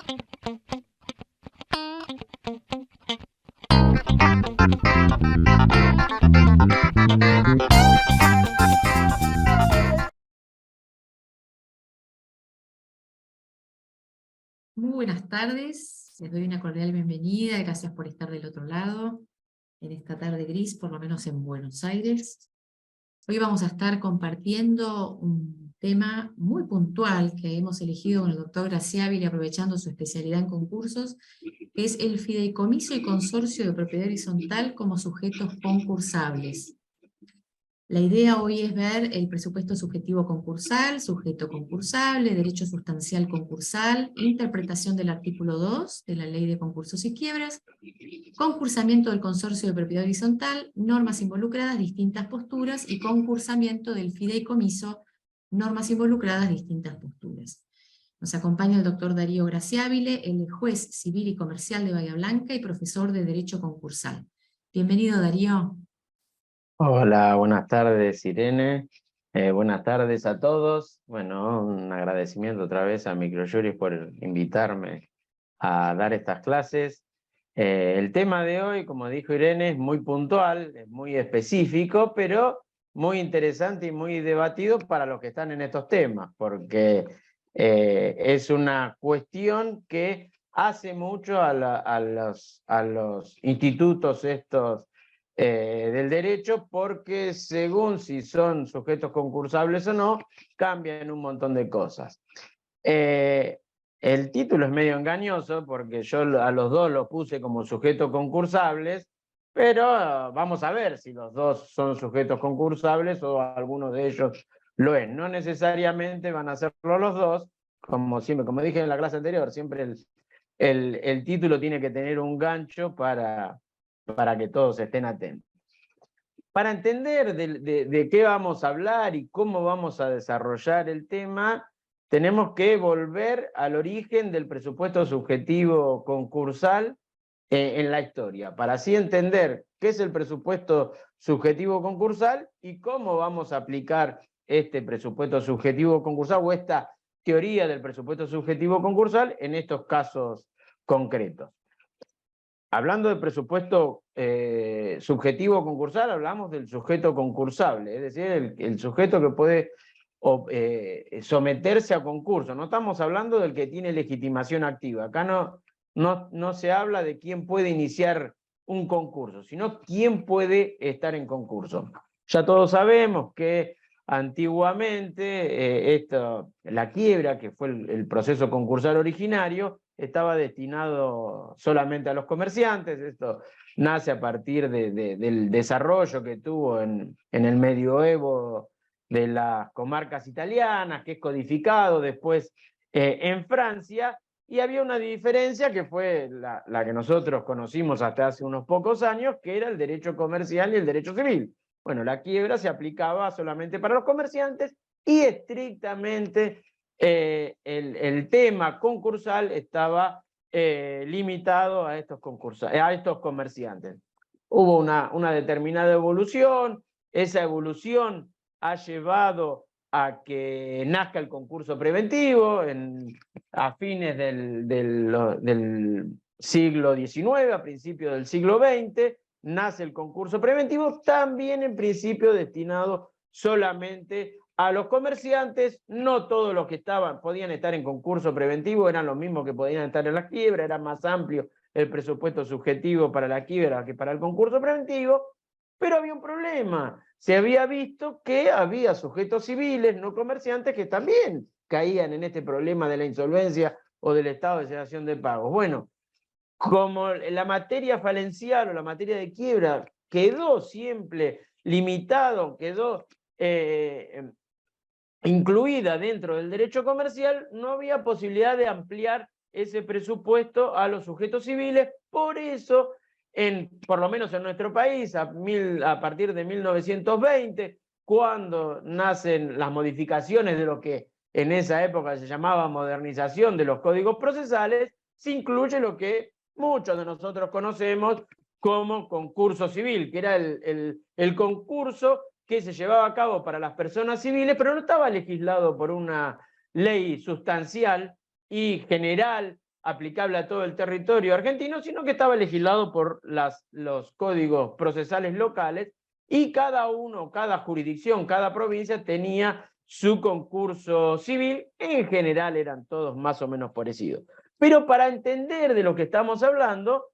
Muy buenas tardes, les doy una cordial bienvenida, gracias por estar del otro lado, en esta tarde gris, por lo menos en Buenos Aires. Hoy vamos a estar compartiendo un tema muy puntual que hemos elegido con el doctor Graciabili, aprovechando su especialidad en concursos, que es el fideicomiso y consorcio de propiedad horizontal como sujetos concursables. La idea hoy es ver el presupuesto subjetivo concursal, sujeto concursable, derecho sustancial concursal, interpretación del artículo 2 de la Ley de Concursos y Quiebras, concursamiento del consorcio de propiedad horizontal, normas involucradas, distintas posturas, y concursamiento del fideicomiso, normas involucradas, distintas posturas. Nos acompaña el doctor Darío Graciabili, el juez civil y comercial de Bahía Blanca y profesor de Derecho Concursal. Bienvenido, Darío. Hola, buenas tardes, Irene. Buenas tardes a todos. Bueno, un agradecimiento otra vez a Microjuris por invitarme a dar estas clases. El tema de hoy, como dijo Irene, es muy puntual, es muy específico, pero muy interesante y muy debatido para los que están en estos temas, porque es una cuestión que hace mucho a los institutos estos del derecho, porque según si son sujetos concursables o no, cambian un montón de cosas. El título es medio engañoso porque yo a los dos los puse como sujetos concursables, pero vamos a ver si los dos son sujetos concursables o alguno de ellos lo es. No necesariamente van a serlo los dos, como siempre, como dije en la clase anterior, siempre el título tiene que tener un gancho para que todos estén atentos. Para entender de qué vamos a hablar y cómo vamos a desarrollar el tema, tenemos que volver al origen del presupuesto subjetivo concursal en la historia, para así entender qué es el presupuesto subjetivo concursal y cómo vamos a aplicar este presupuesto subjetivo concursal o esta teoría del presupuesto subjetivo concursal en estos casos concretos. Hablando de presupuesto subjetivo concursal, hablamos del sujeto concursable, es decir, el sujeto que puede someterse a concurso. No estamos hablando del que tiene legitimación activa. Acá no se habla de quién puede iniciar un concurso, sino quién puede estar en concurso. Ya todos sabemos que antiguamente la quiebra, que fue el proceso concursal originario, estaba destinado solamente a los comerciantes. Esto nace a partir del desarrollo que tuvo en el medioevo de las comarcas italianas, que es codificado después en Francia, y había una diferencia que fue la que nosotros conocimos hasta hace unos pocos años, que era el derecho comercial y el derecho civil. Bueno, la quiebra se aplicaba solamente para los comerciantes y estrictamente el tema concursal estaba limitado a estos comerciantes. Hubo una determinada evolución, esa evolución ha llevado a que nazca el concurso preventivo a fines del siglo XIX, a principios del siglo XX, nace el concurso preventivo, también en principio destinado solamente a los comerciantes. No todos los que podían estar en concurso preventivo eran los mismos que podían estar en la quiebra, era más amplio el presupuesto subjetivo para la quiebra que para el concurso preventivo, pero había un problema. Se había visto que había sujetos civiles, no comerciantes, que también caían en este problema de la insolvencia o del estado de cesación de pagos. Bueno, como la materia falencial o la materia de quiebra quedó siempre limitado, quedó incluida dentro del derecho comercial, no había posibilidad de ampliar ese presupuesto a los sujetos civiles. Por eso, por lo menos en nuestro país, a partir de 1920, cuando nacen las modificaciones de lo que en esa época se llamaba modernización de los códigos procesales, se incluye lo que muchos de nosotros conocemos como concurso civil, que era el concurso que se llevaba a cabo para las personas civiles, pero no estaba legislado por una ley sustancial y general aplicable a todo el territorio argentino, sino que estaba legislado por los códigos procesales locales, y cada uno, cada jurisdicción, cada provincia tenía su concurso civil. En general eran todos más o menos parecidos. Pero para entender de lo que estamos hablando,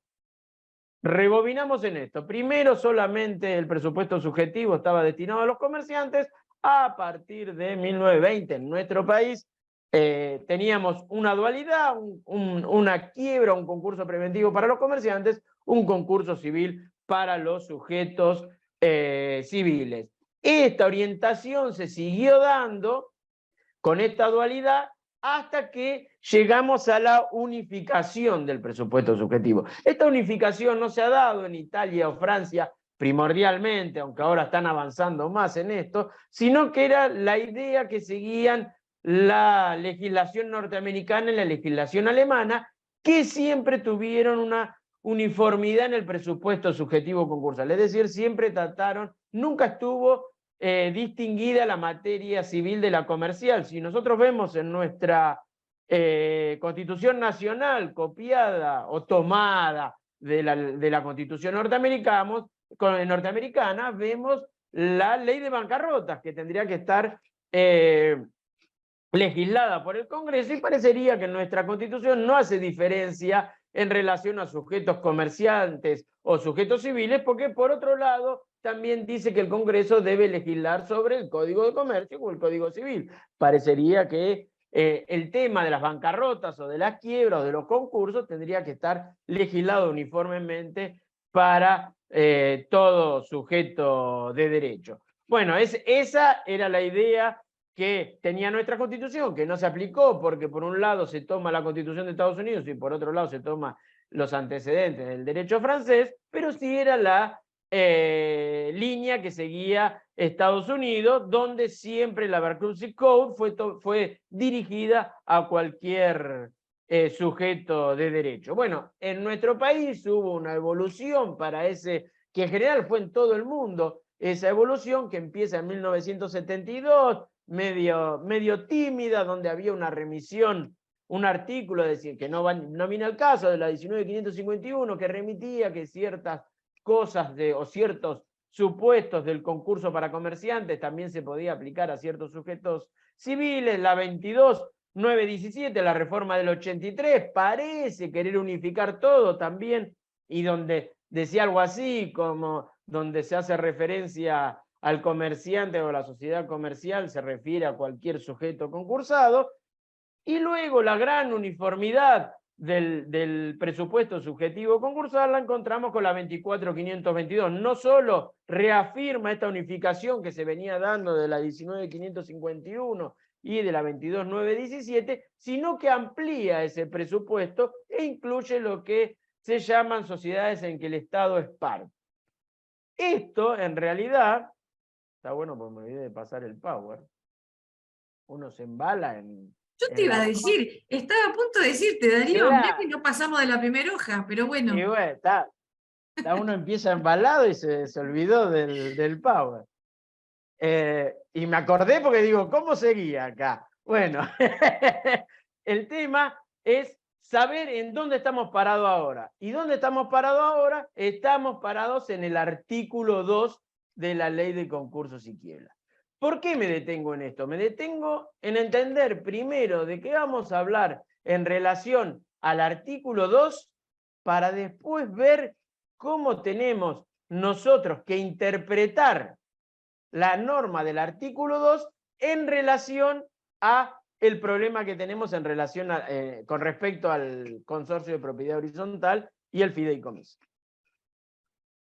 rebobinamos en esto. Primero, solamente el presupuesto subjetivo estaba destinado a los comerciantes. A partir de 1920 en nuestro país teníamos una dualidad, una quiebra, un concurso preventivo para los comerciantes, un concurso civil para los sujetos civiles. Esta orientación se siguió dando con esta dualidad hasta que llegamos a la unificación del presupuesto subjetivo. Esta unificación no se ha dado en Italia o Francia primordialmente, aunque ahora están avanzando más en esto, sino que era la idea que seguían la legislación norteamericana y la legislación alemana, que siempre tuvieron una uniformidad en el presupuesto subjetivo concursal. Es decir, siempre trataron, nunca estuvo distinguida la materia civil de la comercial. Si nosotros vemos en nuestra Constitución Nacional copiada o tomada de la Constitución norteamericana, vemos la ley de bancarrotas, que tendría que estar legislada por el Congreso, y parecería que nuestra Constitución no hace diferencia en relación a sujetos comerciantes o sujetos civiles, porque por otro lado también dice que el Congreso debe legislar sobre el Código de Comercio o el Código Civil. Parecería que el tema de las bancarrotas o de las quiebras o de los concursos tendría que estar legislado uniformemente para todo sujeto de derecho. Bueno, esa era la idea que tenía nuestra Constitución, que no se aplicó porque por un lado se toma la Constitución de Estados Unidos y por otro lado se toma los antecedentes del derecho francés, pero sí era la línea que seguía Estados Unidos, donde siempre la Bankruptcy Code fue dirigida a cualquier sujeto de derecho. Bueno, en nuestro país hubo una evolución para ese, que en general fue en todo el mundo, esa evolución que empieza en 1972, medio tímida, donde había una remisión, un artículo que no viene al caso, de la 19.551, que remitía que ciertas cosas o ciertos supuestos del concurso para comerciantes también se podía aplicar a ciertos sujetos civiles. La 22.917, la reforma del 83, parece querer unificar todo también, y donde decía algo así como donde se hace referencia al comerciante o a la sociedad comercial, se refiere a cualquier sujeto concursado. Y luego la gran uniformidad del presupuesto subjetivo concursal la encontramos con la 24.522. No solo reafirma esta unificación que se venía dando de la 19.551 y de la 22.917, sino que amplía ese presupuesto e incluye lo que se llaman sociedades en que el Estado es parte. Esto, en realidad, está bueno porque me olvidé de pasar el power. Uno se embala en... Yo te iba a decir, estaba a punto de decirte, Darío, Claro. mirá que no pasamos de la primera hoja, pero bueno. Y bueno, uno empieza embalado y se olvidó del power. Y me acordé porque digo, ¿cómo seguía acá? Bueno, el tema es saber en dónde estamos parados ahora. ¿Y dónde estamos parados ahora? Estamos parados en el artículo 2 de la Ley de Concursos y Quiebras. ¿Por qué me detengo en esto? Me detengo en entender primero de qué vamos a hablar en relación al artículo 2 para después ver cómo tenemos nosotros que interpretar la norma del artículo 2 en relación a el problema que tenemos en relación con respecto al consorcio de propiedad horizontal y el fideicomiso.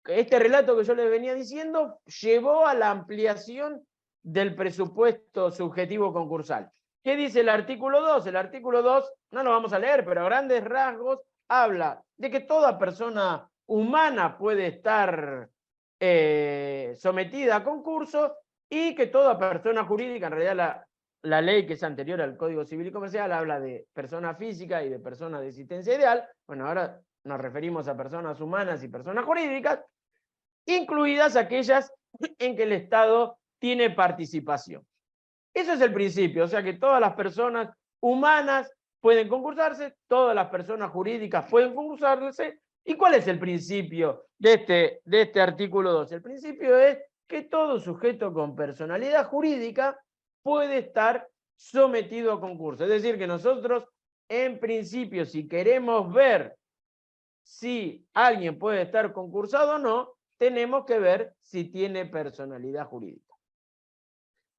Este relato que yo les venía diciendo llevó a la ampliación del presupuesto subjetivo concursal. ¿Qué dice el artículo 2? El artículo 2, no lo vamos a leer, pero a grandes rasgos habla de que toda persona humana puede estar sometida a concurso, y que toda persona jurídica, en realidad la ley que es anterior al Código Civil y Comercial habla de persona física y de persona de existencia ideal. Bueno, ahora nos referimos a personas humanas y personas jurídicas, incluidas aquellas en que el Estado tiene participación. Eso es el principio, o sea que todas las personas humanas pueden concursarse, todas las personas jurídicas pueden concursarse. ¿Y cuál es el principio de este artículo 2? El principio es que todo sujeto con personalidad jurídica puede estar sometido a concurso. Es decir, que nosotros, en principio, si queremos ver si alguien puede estar concursado o no, tenemos que ver si tiene personalidad jurídica.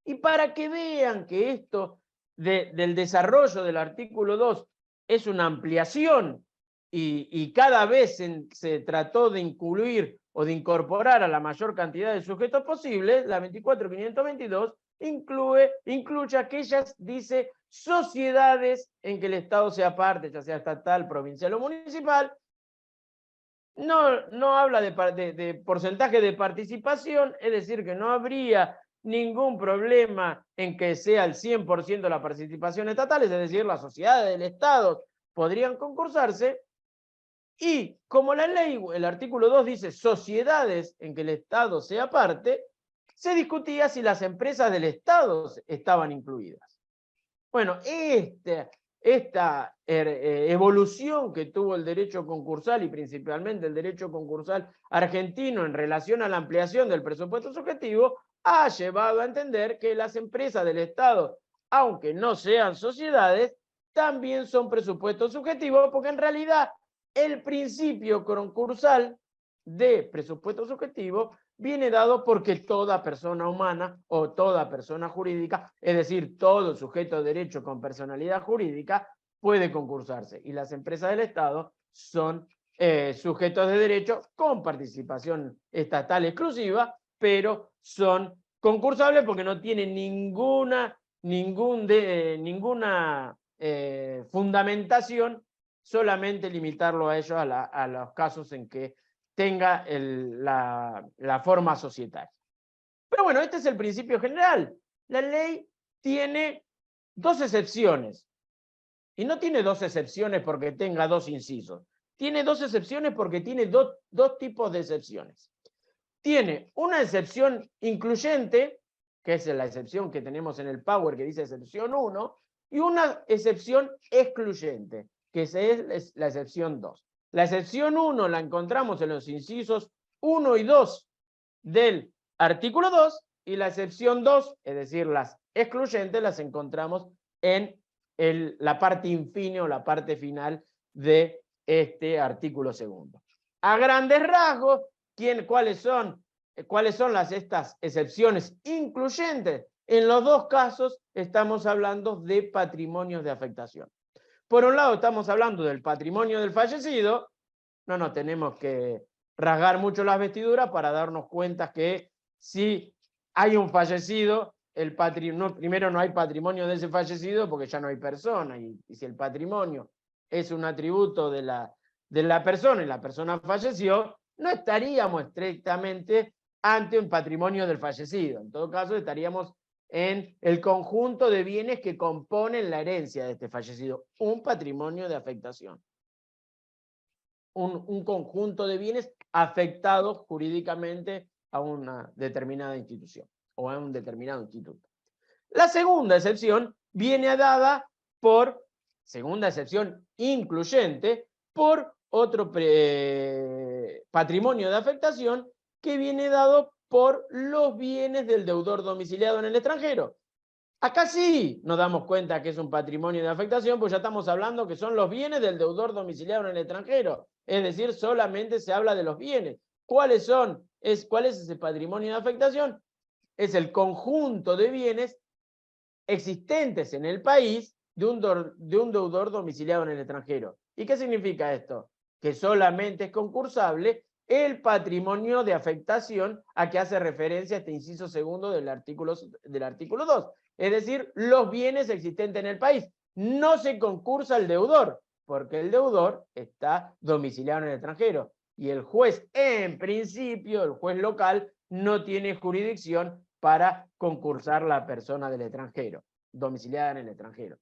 Y para que vean que esto del desarrollo del artículo 2 es una ampliación y cada vez se trató de incluir o de incorporar a la mayor cantidad de sujetos posibles, la 24.522 incluye aquellas, dice, sociedades en que el Estado sea parte, ya sea estatal, provincial o municipal. No habla de porcentaje de participación, es decir, que no habría ningún problema en que sea el 100% de la participación estatal, es decir, las sociedades del Estado podrían concursarse. Y como la ley, el artículo 2 dice sociedades en que el Estado sea parte, se discutía si las empresas del Estado estaban incluidas. Bueno, esta evolución que tuvo el derecho concursal y principalmente el derecho concursal argentino en relación a la ampliación del presupuesto subjetivo ha llevado a entender que las empresas del Estado, aunque no sean sociedades, también son presupuestos subjetivos, porque en realidad el principio concursal de presupuesto subjetivo viene dado porque toda persona humana o toda persona jurídica, es decir, todo sujeto de derecho con personalidad jurídica, puede concursarse. Y las empresas del Estado son sujetos de derecho con participación estatal exclusiva, pero son concursables porque no tienen ninguna fundamentación, solamente limitarlo a ellos a los casos en que tenga la forma societaria. Pero bueno, este es el principio general. La ley tiene dos excepciones. Y no tiene dos excepciones porque tenga dos incisos. Tiene dos excepciones porque tiene dos tipos de excepciones. Tiene una excepción incluyente, que es la excepción que tenemos en el Power, que dice excepción 1, y una excepción excluyente, que es la excepción 2. La excepción 1 la encontramos en los incisos 1 y 2 del artículo 2, y la excepción 2, es decir, las excluyentes, las encontramos en la parte infine o la parte final de este artículo segundo. A grandes rasgos, ¿cuáles son estas excepciones incluyentes? En los dos casos estamos hablando de patrimonios de afectación. Por un lado estamos hablando del patrimonio del fallecido, no nos tenemos que rasgar mucho las vestiduras para darnos cuenta que si hay un fallecido, primero no hay patrimonio de ese fallecido porque ya no hay persona, y si el patrimonio es un atributo de la persona y la persona falleció, no estaríamos estrictamente ante un patrimonio del fallecido. En todo caso, estaríamos en el conjunto de bienes que componen la herencia de este fallecido, un patrimonio de afectación. Un conjunto de bienes afectados jurídicamente a una determinada institución o a un determinado instituto. La segunda excepción viene dada por, segunda excepción incluyente, por otro patrimonio de afectación que viene dado por los bienes del deudor domiciliado en el extranjero. Acá sí nos damos cuenta que es un patrimonio de afectación, pues ya estamos hablando que son los bienes del deudor domiciliado en el extranjero. Es decir, solamente se habla de los bienes. ¿Cuáles son? ¿Cuál es ese patrimonio de afectación? Es el conjunto de bienes existentes en el país de un deudor domiciliado en el extranjero. ¿Y qué significa esto? Que solamente es concursable el patrimonio de afectación a que hace referencia este inciso segundo del artículo 2. Es decir, los bienes existentes en el país. No se concursa el deudor, porque el deudor está domiciliado en el extranjero. Y el juez, en principio, el juez local, no tiene jurisdicción para concursar la persona del extranjero, domiciliada en el extranjero.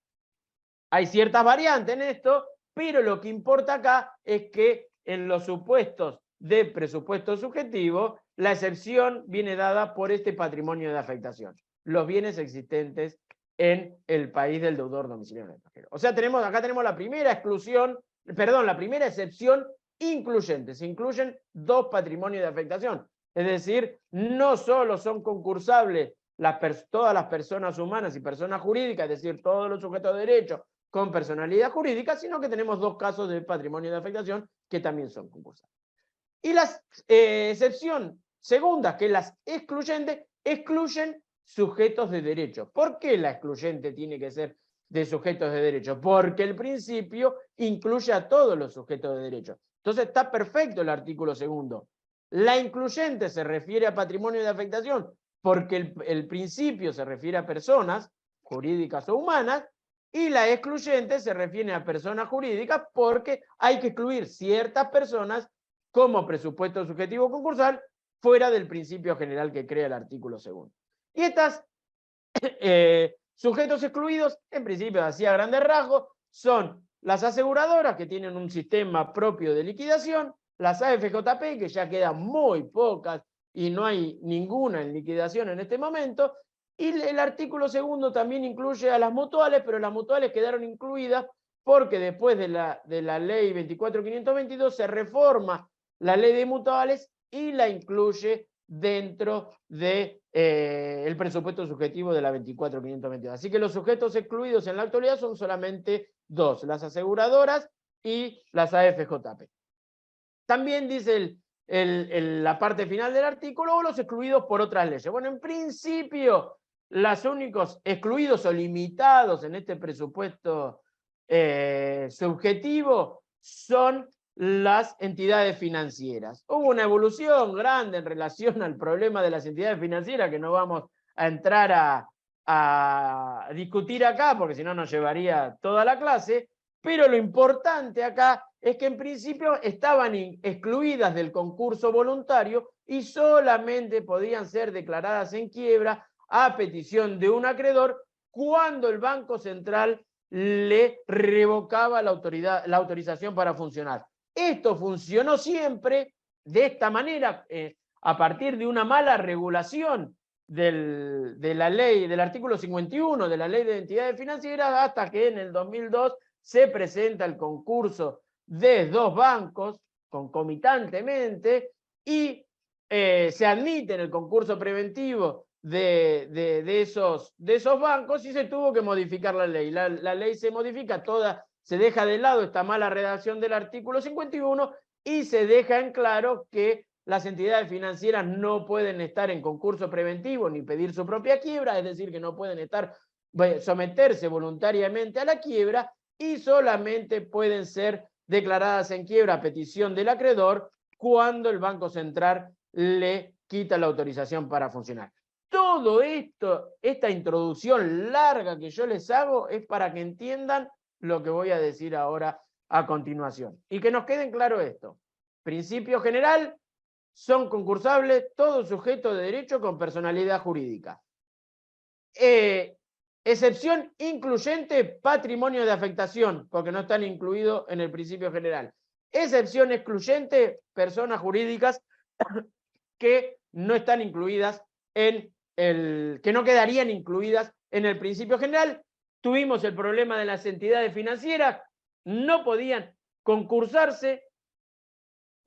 Hay ciertas variantes en esto, pero lo que importa acá es que en los supuestos de presupuesto subjetivo, la excepción viene dada por este patrimonio de afectación, los bienes existentes en el país del deudor domiciliario en el extranjero. O sea, acá tenemos la primera la primera excepción incluyente. Se incluyen dos patrimonios de afectación. Es decir, no solo son concursables todas las personas humanas y personas jurídicas, es decir, todos los sujetos de derecho con personalidad jurídica, sino que tenemos dos casos de patrimonio de afectación que también son concursables. Y la excepción segunda, que es la excluyente, excluyen sujetos de derecho. ¿Por qué la excluyente tiene que ser de sujetos de derecho? Porque el principio incluye a todos los sujetos de derecho. Entonces está perfecto el artículo segundo. La incluyente se refiere a patrimonio de afectación porque el principio se refiere a personas jurídicas o humanas, y la excluyente se refiere a personas jurídicas porque hay que excluir ciertas personas como presupuesto subjetivo concursal fuera del principio general que crea el artículo segundo. Y estos sujetos excluidos, en principio, así a grandes rasgos, son las aseguradoras, que tienen un sistema propio de liquidación, las AFJP, que ya quedan muy pocas y no hay ninguna en liquidación en este momento, y el artículo segundo también incluye a las mutuales, pero las mutuales quedaron incluidas porque después de la ley 24.522 se reforma la ley de mutuales y la incluye dentro del presupuesto subjetivo de la 24.522. Así que los sujetos excluidos en la actualidad son solamente dos, las aseguradoras y las AFJP. También dice la parte final del artículo, o los excluidos por otras leyes. Bueno, en principio, los únicos excluidos o limitados en este presupuesto subjetivo son las entidades financieras. Hubo una evolución grande en relación al problema de las entidades financieras que no vamos a entrar a discutir acá, porque si no nos llevaría toda la clase, pero lo importante acá es que en principio estaban excluidas del concurso voluntario y solamente podían ser declaradas en quiebra a petición de un acreedor cuando el Banco Central le revocaba la autorización para funcionar. Esto funcionó siempre de esta manera, a partir de una mala regulación de la ley, del artículo 51 de la Ley de Entidades Financieras, hasta que en el 2002 se presenta el concurso de dos bancos concomitantemente y se admite en el concurso preventivo de esos bancos y se tuvo que modificar la ley. La ley se modifica toda, se deja de lado esta mala redacción del artículo 51 y se deja en claro que las entidades financieras no pueden estar en concurso preventivo ni pedir su propia quiebra, es decir, que no pueden someterse voluntariamente a la quiebra y solamente pueden ser declaradas en quiebra a petición del acreedor cuando el Banco Central le quita la autorización para funcionar. Todo esto, esta introducción larga que yo les hago es para que entiendan lo que voy a decir ahora a continuación. Y que nos quede claro esto. Principio general, son concursables todo sujeto de derecho con personalidad jurídica. Excepción incluyente, patrimonio de afectación, porque no están incluidos en el principio general. Excepción excluyente, personas jurídicas que no están incluidas que no quedarían incluidas en el principio general. Tuvimos el problema de las entidades financieras, no podían concursarse,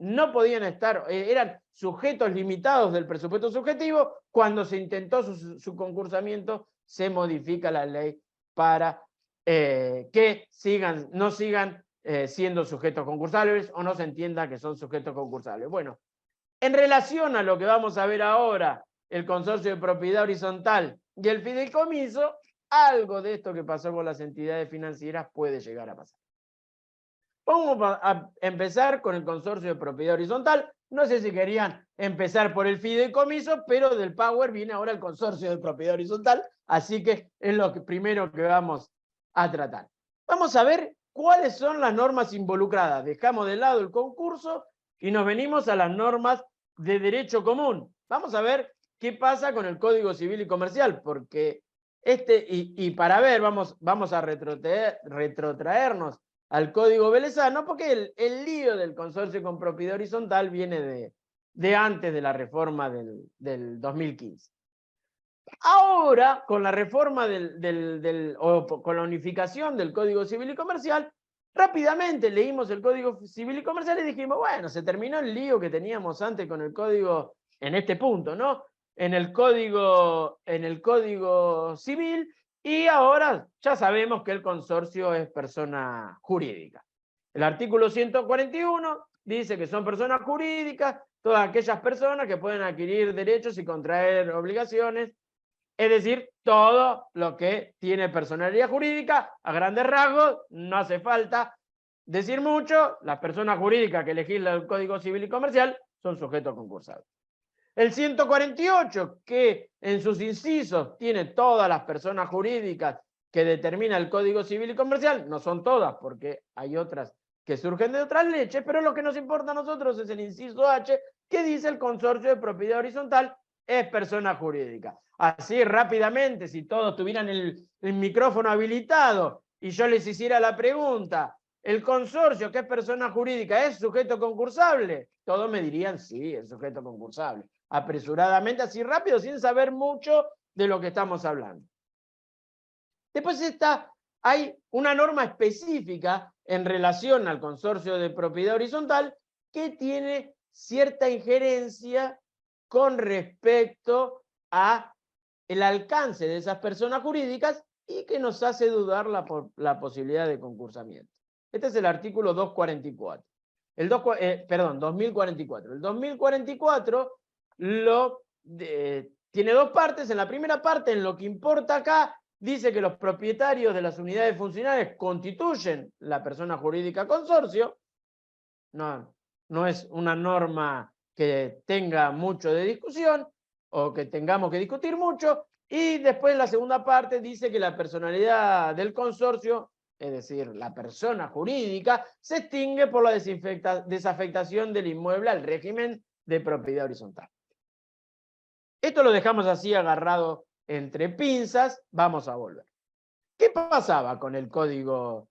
no podían estar, eran sujetos limitados del presupuesto subjetivo. Cuando se intentó su concursamiento, se modifica la ley para que no sigan siendo sujetos concursables o no se entienda que son sujetos concursables. Bueno, en relación a lo que vamos a ver ahora, el consorcio de propiedad horizontal y el fideicomiso, algo de esto que pasó con las entidades financieras puede llegar a pasar. Vamos a empezar con el consorcio de propiedad horizontal. No sé si querían empezar por el fideicomiso, pero del Power viene ahora el consorcio de propiedad horizontal, así que es lo primero que vamos a tratar. Vamos a ver cuáles son las normas involucradas. Dejamos de lado el concurso y nos venimos a las normas de derecho común. Vamos a ver qué pasa con el Código Civil y Comercial, porque para ver, vamos a retrotraernos al Código Velezano, porque el lío del consorcio con propiedad horizontal viene de antes de la reforma del 2015. Ahora, con la reforma o con la unificación del Código Civil y Comercial, rápidamente leímos el Código Civil y Comercial y dijimos, bueno, se terminó el lío que teníamos antes con el Código, en este punto, ¿no? En el Código Civil, y ahora ya sabemos que el consorcio es persona jurídica. El artículo 141 dice que son personas jurídicas todas aquellas personas que pueden adquirir derechos y contraer obligaciones, es decir, todo lo que tiene personalidad jurídica, a grandes rasgos, no hace falta decir mucho, las personas jurídicas que legislan el Código Civil y Comercial son sujetos concursables. El 148, que en sus incisos tiene todas las personas jurídicas que determina el Código Civil y Comercial, no son todas porque hay otras que surgen de otras leyes, pero lo que nos importa a nosotros es el inciso H, que dice el consorcio de propiedad horizontal es persona jurídica. Así rápidamente, si todos tuvieran el micrófono habilitado y yo les hiciera la pregunta, ¿el consorcio, que es persona jurídica, es sujeto concursable? Todos me dirían sí, es sujeto concursable. Apresuradamente, así rápido, sin saber mucho de lo que estamos hablando. Después hay una norma específica en relación al consorcio de propiedad horizontal que tiene cierta injerencia con respecto a el alcance de esas personas jurídicas y que nos hace dudar la posibilidad de concursamiento. Este es el artículo 244. 2044. El 2044 tiene dos partes. En la primera parte, en lo que importa acá, dice que los propietarios de las unidades funcionales constituyen la persona jurídica consorcio. No es una norma que tenga mucho de discusión o que tengamos que discutir mucho. Y después la segunda parte dice que la personalidad del consorcio, es decir, la persona jurídica, se extingue por la desafectación del inmueble al régimen de propiedad horizontal. Esto lo dejamos así agarrado entre pinzas, vamos a volver. ¿Qué pasaba con el Código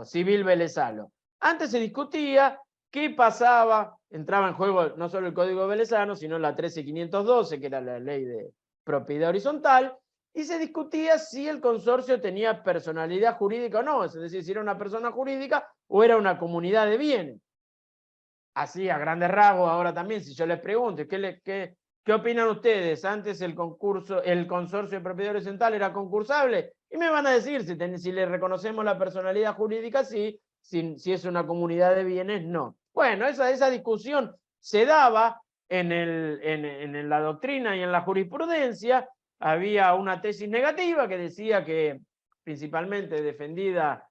Civil velezano? Antes se discutía qué pasaba, entraba en juego no solo el Código velezano, sino la 13512, que era la ley de propiedad horizontal, y se discutía si el consorcio tenía personalidad jurídica o no, es decir, si era una persona jurídica o era una comunidad de bienes. Así, a grandes rasgos, ahora también, si yo les pregunto, ¿qué opinan ustedes? Antes el consorcio de propiedad horizontal era concursable, y me van a decir si le reconocemos la personalidad jurídica, sí, si es una comunidad de bienes, no. Bueno, esa discusión se daba en la doctrina y en la jurisprudencia. Había una tesis negativa que decía que, principalmente defendida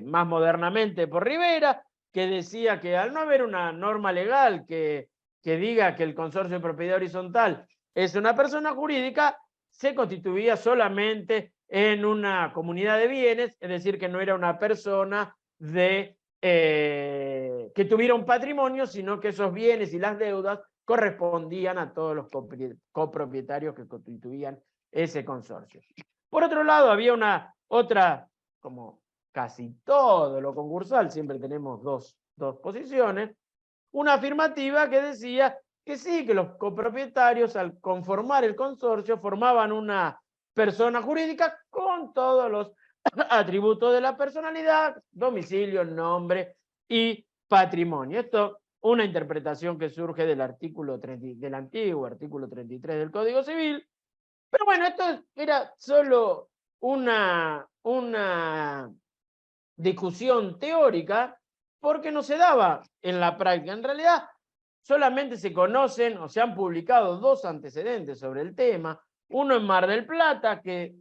más modernamente por Rivera, que decía que al no haber una norma legal que diga que el consorcio de propiedad horizontal es una persona jurídica, se constituía solamente en una comunidad de bienes, es decir, que no era una persona que tuviera un patrimonio, sino que esos bienes y las deudas correspondían a todos los copropietarios que constituían ese consorcio. Por otro lado, había otra, como casi todo lo concursal, siempre tenemos dos posiciones, una afirmativa que decía que sí, que los copropietarios al conformar el consorcio formaban una persona jurídica con todos los atributos de la personalidad, domicilio, nombre y patrimonio. Esto una interpretación que surge del antiguo artículo 33 del Código Civil. Pero bueno, esto era solo una discusión teórica porque no se daba en la práctica. En realidad, solamente se conocen o se han publicado dos antecedentes sobre el tema. Uno en Mar del Plata, que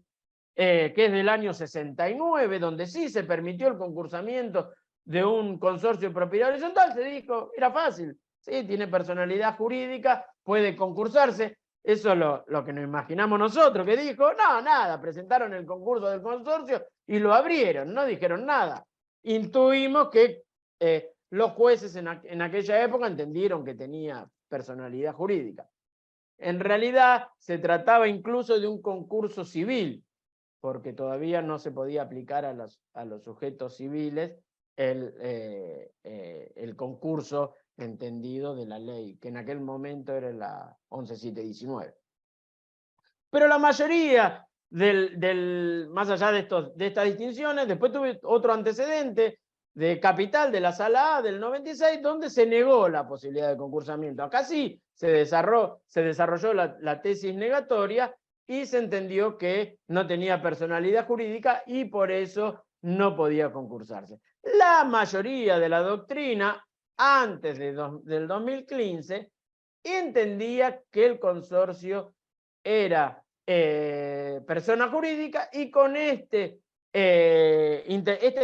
es del año 69, donde sí se permitió el concursamiento de un consorcio de propiedad horizontal. Se dijo, era fácil, sí, tiene personalidad jurídica, puede concursarse. Eso es lo que nos imaginamos nosotros, que dijo, no, nada, presentaron el concurso del consorcio y lo abrieron, no dijeron nada. Intuimos que los jueces en aquella época entendieron que tenía personalidad jurídica. En realidad se trataba incluso de un concurso civil, porque todavía no se podía aplicar a los sujetos civiles el concurso entendido de la ley, que en aquel momento era la 11719. Pero la mayoría más allá de estas distinciones, después tuve otro antecedente de Capital, de la Sala A del 96, donde se negó la posibilidad de concursamiento. Acá sí se desarrolló la tesis negatoria y se entendió que no tenía personalidad jurídica y por eso no podía concursarse. La mayoría de la doctrina, antes del 2015, entendía que el consorcio era persona jurídica y con esta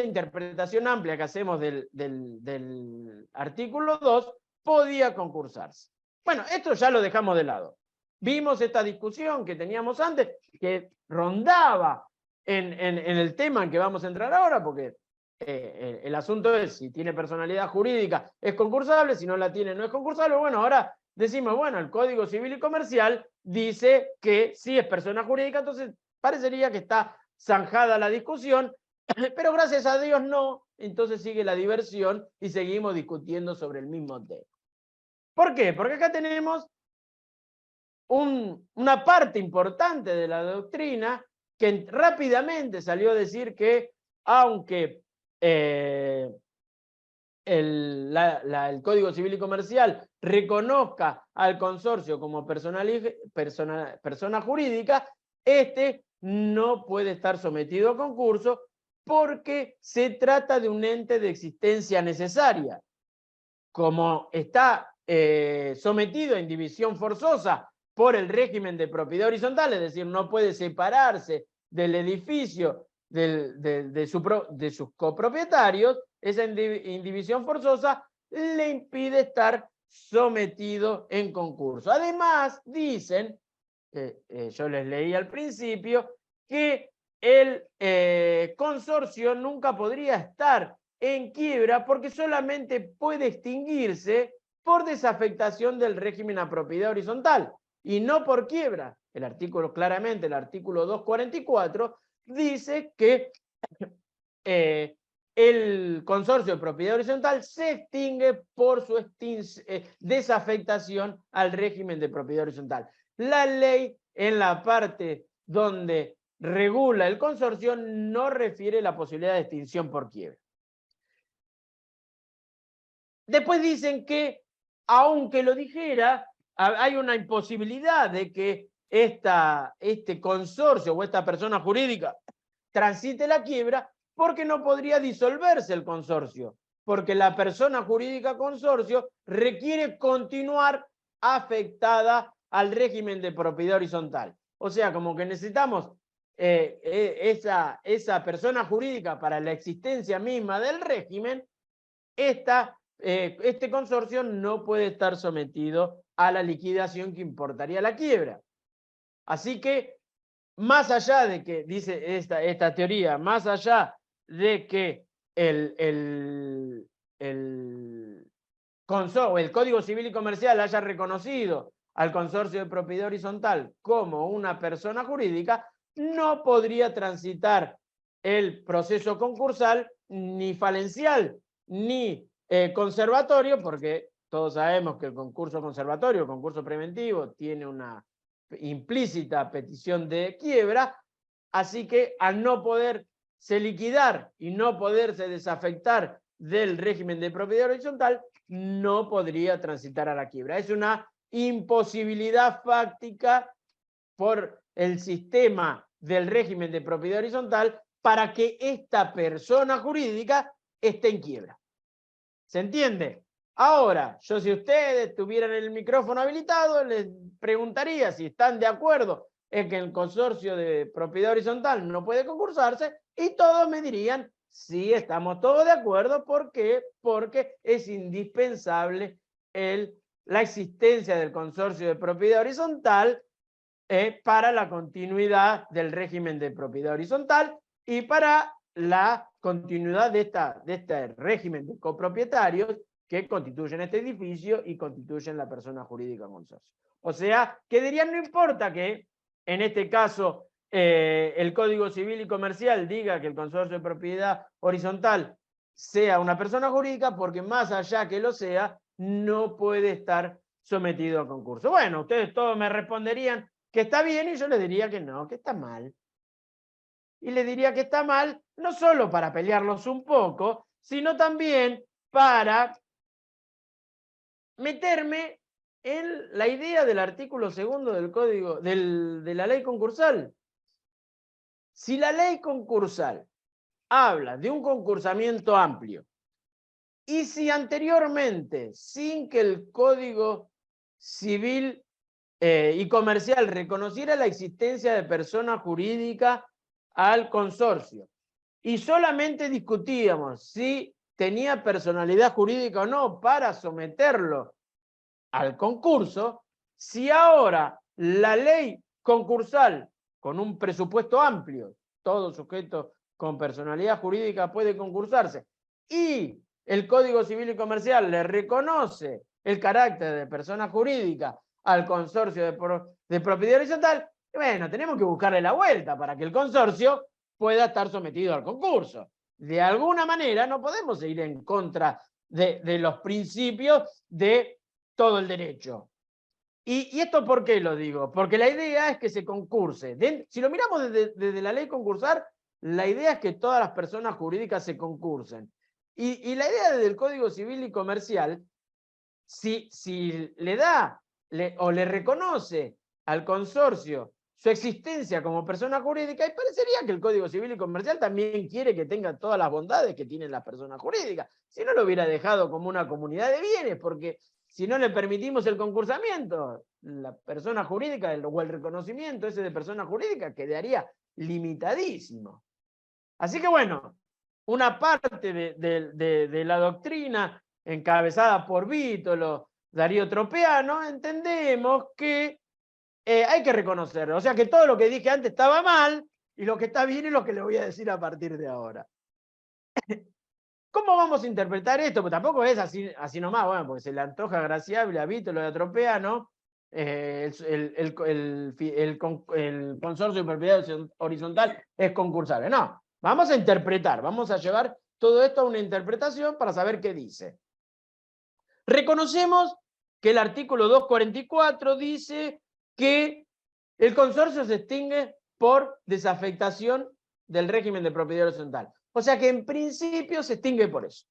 interpretación amplia que hacemos del artículo 2 podía concursarse. Bueno, esto ya lo dejamos de lado. Vimos esta discusión que teníamos antes, que rondaba en el tema en que vamos a entrar ahora, porque el asunto es si tiene personalidad jurídica es concursable, si no la tiene no es concursable. Bueno, ahora decimos, bueno, el Código Civil y Comercial dice que sí es persona jurídica, entonces parecería que está zanjada la discusión, pero gracias a Dios no, entonces sigue la diversión y seguimos discutiendo sobre el mismo tema. ¿Por qué? Porque acá tenemos una parte importante de la doctrina que rápidamente salió a decir que aunque el Código Civil y Comercial reconozca al consorcio como persona jurídica, este no puede estar sometido a concurso porque se trata de un ente de existencia necesaria. Como está sometido a indivisión forzosa por el régimen de propiedad horizontal, es decir, no puede separarse del edificio de sus copropietarios, esa indivisión forzosa le impide estar sometido en concurso. Además, dicen, yo les leí al principio, que el consorcio nunca podría estar en quiebra porque solamente puede extinguirse por desafectación del régimen a propiedad horizontal y no por quiebra. El artículo, claramente, el artículo 244, dice que el consorcio de propiedad horizontal se extingue por su desafectación al régimen de propiedad horizontal. La ley, en la parte donde regula el consorcio, no refiere la posibilidad de extinción por quiebra. Después dicen que, aunque lo dijera, hay una imposibilidad de que este consorcio o esta persona jurídica transite la quiebra porque no podría disolverse el consorcio, porque la persona jurídica consorcio requiere continuar afectada al régimen de propiedad horizontal. O sea, como que necesitamos esa persona jurídica para la existencia misma del régimen. Este consorcio no puede estar sometido a la liquidación que importaría la quiebra. Así que, más allá de que, dice esta teoría, más allá de que el Código Civil y Comercial haya reconocido al consorcio de propiedad horizontal como una persona jurídica, no podría transitar el proceso concursal ni falencial ni conservatorio, porque todos sabemos que el concurso conservatorio, el concurso preventivo, tiene una implícita petición de quiebra, así que al no poderse liquidar y no poderse desafectar del régimen de propiedad horizontal, no podría transitar a la quiebra. Es una imposibilidad fáctica por el sistema del régimen de propiedad horizontal para que esta persona jurídica esté en quiebra. ¿Se entiende? Ahora, yo si ustedes tuvieran el micrófono habilitado, les preguntaría si están de acuerdo en que el consorcio de propiedad horizontal no puede concursarse y todos me dirían, sí, estamos todos de acuerdo. ¿Por qué? Porque es indispensable la existencia del consorcio de propiedad horizontal para la continuidad del régimen de propiedad horizontal y para la continuidad de este régimen de copropietarios que constituyen este edificio y constituyen la persona jurídica consorcio. O sea, que dirían, no importa que en este caso el Código Civil y Comercial diga que el consorcio de propiedad horizontal sea una persona jurídica, porque más allá que lo sea, no puede estar sometido a concurso. Bueno, ustedes todos me responderían, que está bien y yo le diría que no, que está mal. Y le diría que está mal, no solo para pelearlos un poco, sino también para meterme en la idea del artículo 2 del código, de la ley concursal. Si la ley concursal habla de un concursamiento amplio, y si anteriormente, sin que el Código Civil y Comercial reconociera la existencia de persona jurídica al consorcio, y solamente discutíamos si tenía personalidad jurídica o no para someterlo al concurso, si ahora la ley concursal, con un presupuesto amplio, todo sujeto con personalidad jurídica puede concursarse, y el Código Civil y Comercial le reconoce el carácter de persona jurídica al consorcio de propiedad horizontal, bueno, tenemos que buscarle la vuelta para que el consorcio pueda estar sometido al concurso. De alguna manera no podemos ir en contra de los principios de todo el derecho. ¿Y esto por qué lo digo? Porque la idea es que se concurse. Si lo miramos desde la ley concursal, la idea es que todas las personas jurídicas se concursen. Y la idea del Código Civil y Comercial, si le da o le reconoce al consorcio su existencia como persona jurídica, y parecería que el Código Civil y Comercial también quiere que tenga todas las bondades que tienen las personas jurídicas. Si no, lo hubiera dejado como una comunidad de bienes, porque si no le permitimos el concursamiento, la persona jurídica o el reconocimiento ese de persona jurídica quedaría limitadísimo. Así que bueno, una parte de la doctrina encabezada por Vítolo, Darío Tropeano, entendemos que hay que reconocerlo. O sea que todo lo que dije antes estaba mal y lo que está bien es lo que le voy a decir a partir de ahora. ¿Cómo vamos a interpretar esto? Pues tampoco es así nomás, bueno, porque se le antoja graciable a Vítolo de Tropeano el consorcio de propiedad horizontal es concursable. No, vamos a interpretar, vamos a llevar todo esto a una interpretación para saber qué dice. Reconocemos que el artículo 244 dice que el consorcio se extingue por desafectación del régimen de propiedad horizontal. O sea que en principio se extingue por eso.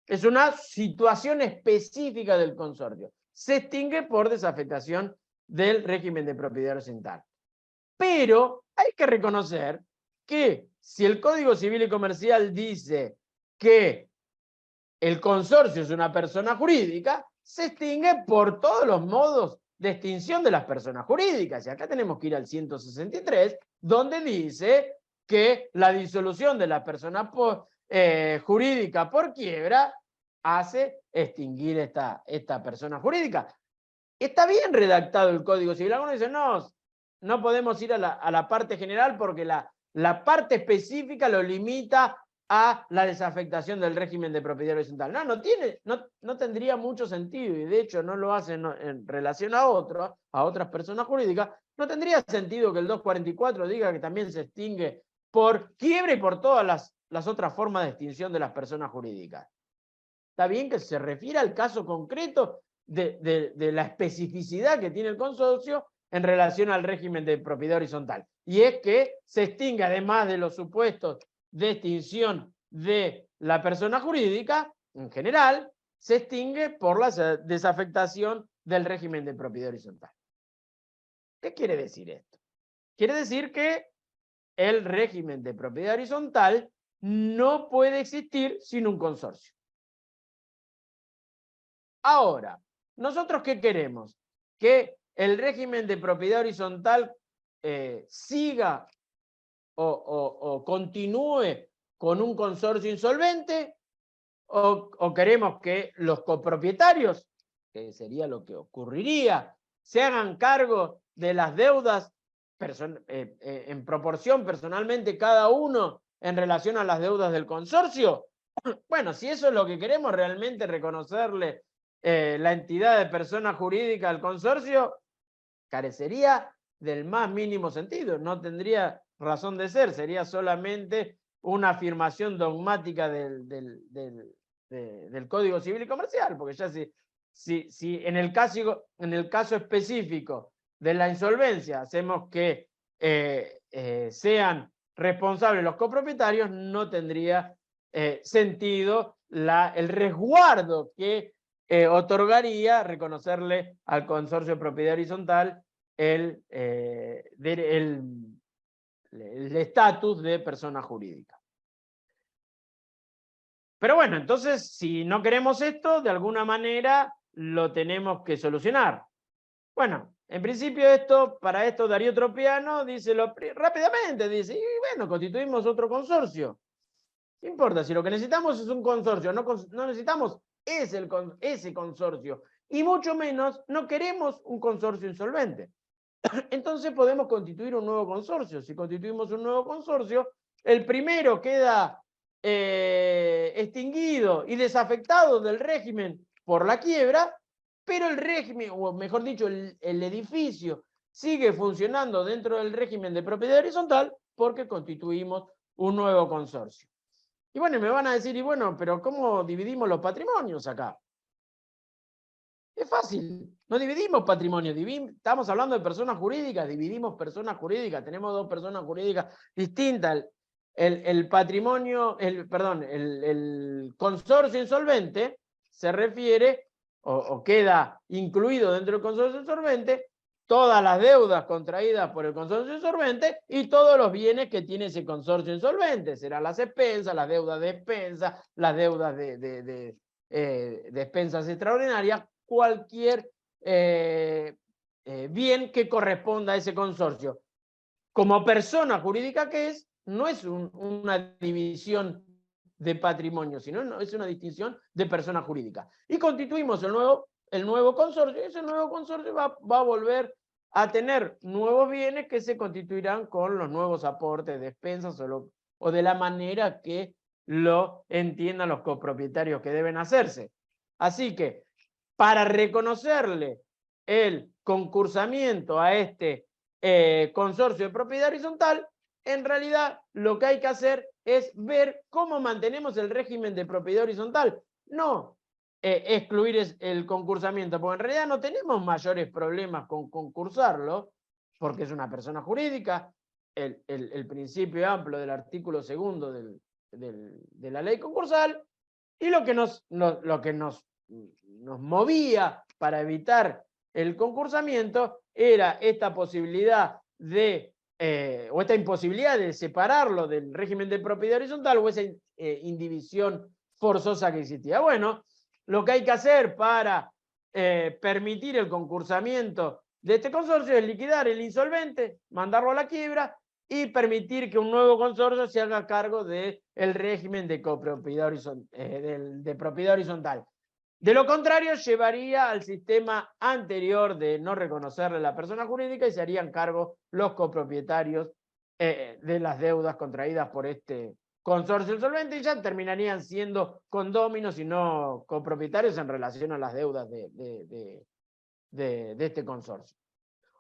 Es una situación específica del consorcio. Se extingue por desafectación del régimen de propiedad horizontal. Pero hay que reconocer que si el Código Civil y Comercial dice que el consorcio es una persona jurídica, se extingue por todos los modos de extinción de las personas jurídicas. Y acá tenemos que ir al 163, donde dice que la disolución de la persona jurídica por quiebra hace extinguir esta persona jurídica. Está bien redactado el Código Civil. Algunos dicen, no podemos ir a la parte general porque la parte específica lo limita a la desafectación del régimen de propiedad horizontal. No tendría mucho sentido, y de hecho no lo hacen en relación a otras personas jurídicas. No tendría sentido que el 244 diga que también se extingue por quiebre y por todas las otras formas de extinción de las personas jurídicas. Está bien que se refiere al caso concreto de la especificidad que tiene el consorcio en relación al régimen de propiedad horizontal. Y es que se extingue, además de los supuestos de extinción de la persona jurídica, en general, se extingue por la desafectación del régimen de propiedad horizontal. ¿Qué quiere decir esto? Quiere decir que el régimen de propiedad horizontal no puede existir sin un consorcio. Ahora, ¿nosotros qué queremos? Que el régimen de propiedad horizontal siga o continúe con un consorcio insolvente, o queremos que los copropietarios, que sería lo que ocurriría, se hagan cargo de las deudas en proporción personalmente cada uno en relación a las deudas del consorcio. Bueno, si eso es lo que queremos, realmente reconocerle la entidad de persona jurídica al consorcio, carecería del más mínimo sentido, no tendría razón de ser, sería solamente una afirmación dogmática del Código Civil y Comercial, porque ya si en el caso específico de la insolvencia hacemos que sean responsables los copropietarios, no tendría sentido el resguardo que otorgaría reconocerle al consorcio de propiedad horizontal el estatus de persona jurídica. Pero bueno, entonces, si no queremos esto, de alguna manera lo tenemos que solucionar. Bueno, en principio para esto Darío Tropiano dice rápidamente, dice, y bueno, constituimos otro consorcio. No importa, si lo que necesitamos es un consorcio, no necesitamos ese consorcio, y mucho menos no queremos un consorcio insolvente. Entonces podemos constituir un nuevo consorcio. Si constituimos un nuevo consorcio, el primero queda extinguido y desafectado del régimen por la quiebra, pero el régimen, o mejor dicho, el edificio sigue funcionando dentro del régimen de propiedad horizontal porque constituimos un nuevo consorcio. Y bueno, me van a decir, y bueno, pero ¿cómo dividimos los patrimonios acá? Es fácil, no dividimos patrimonio, estamos hablando de personas jurídicas, dividimos personas jurídicas, tenemos dos personas jurídicas distintas. El patrimonio, el consorcio insolvente se refiere, o queda incluido dentro del consorcio insolvente, todas las deudas contraídas por el consorcio insolvente y todos los bienes que tiene ese consorcio insolvente. Serán las expensas, las deudas de expensas, las deudas de expensas extraordinarias, cualquier bien que corresponda a ese consorcio. Como persona jurídica que es, no es una división de patrimonio, sino es una distinción de persona jurídica. Y constituimos el nuevo consorcio, y ese nuevo consorcio va a volver a tener nuevos bienes que se constituirán con los nuevos aportes de expensas o de la manera que lo entiendan los copropietarios que deben hacerse. Así que, para reconocerle el concursamiento a este consorcio de propiedad horizontal, en realidad lo que hay que hacer es ver cómo mantenemos el régimen de propiedad horizontal, no excluir el concursamiento, porque en realidad no tenemos mayores problemas con concursarlo, porque es una persona jurídica, el principio amplio del artículo 2 de la ley concursal, y lo que nos movía para evitar el concursamiento era esta posibilidad o esta imposibilidad de separarlo del régimen de propiedad horizontal o esa indivisión forzosa que existía. Bueno, lo que hay que hacer para permitir el concursamiento de este consorcio es liquidar el insolvente, mandarlo a la quiebra y permitir que un nuevo consorcio se haga cargo del régimen de copropiedad de propiedad horizontal. De lo contrario, llevaría al sistema anterior de no reconocerle a la persona jurídica y se harían cargo los copropietarios de las deudas contraídas por este consorcio insolvente y ya terminarían siendo condóminos y no copropietarios en relación a las deudas de este consorcio.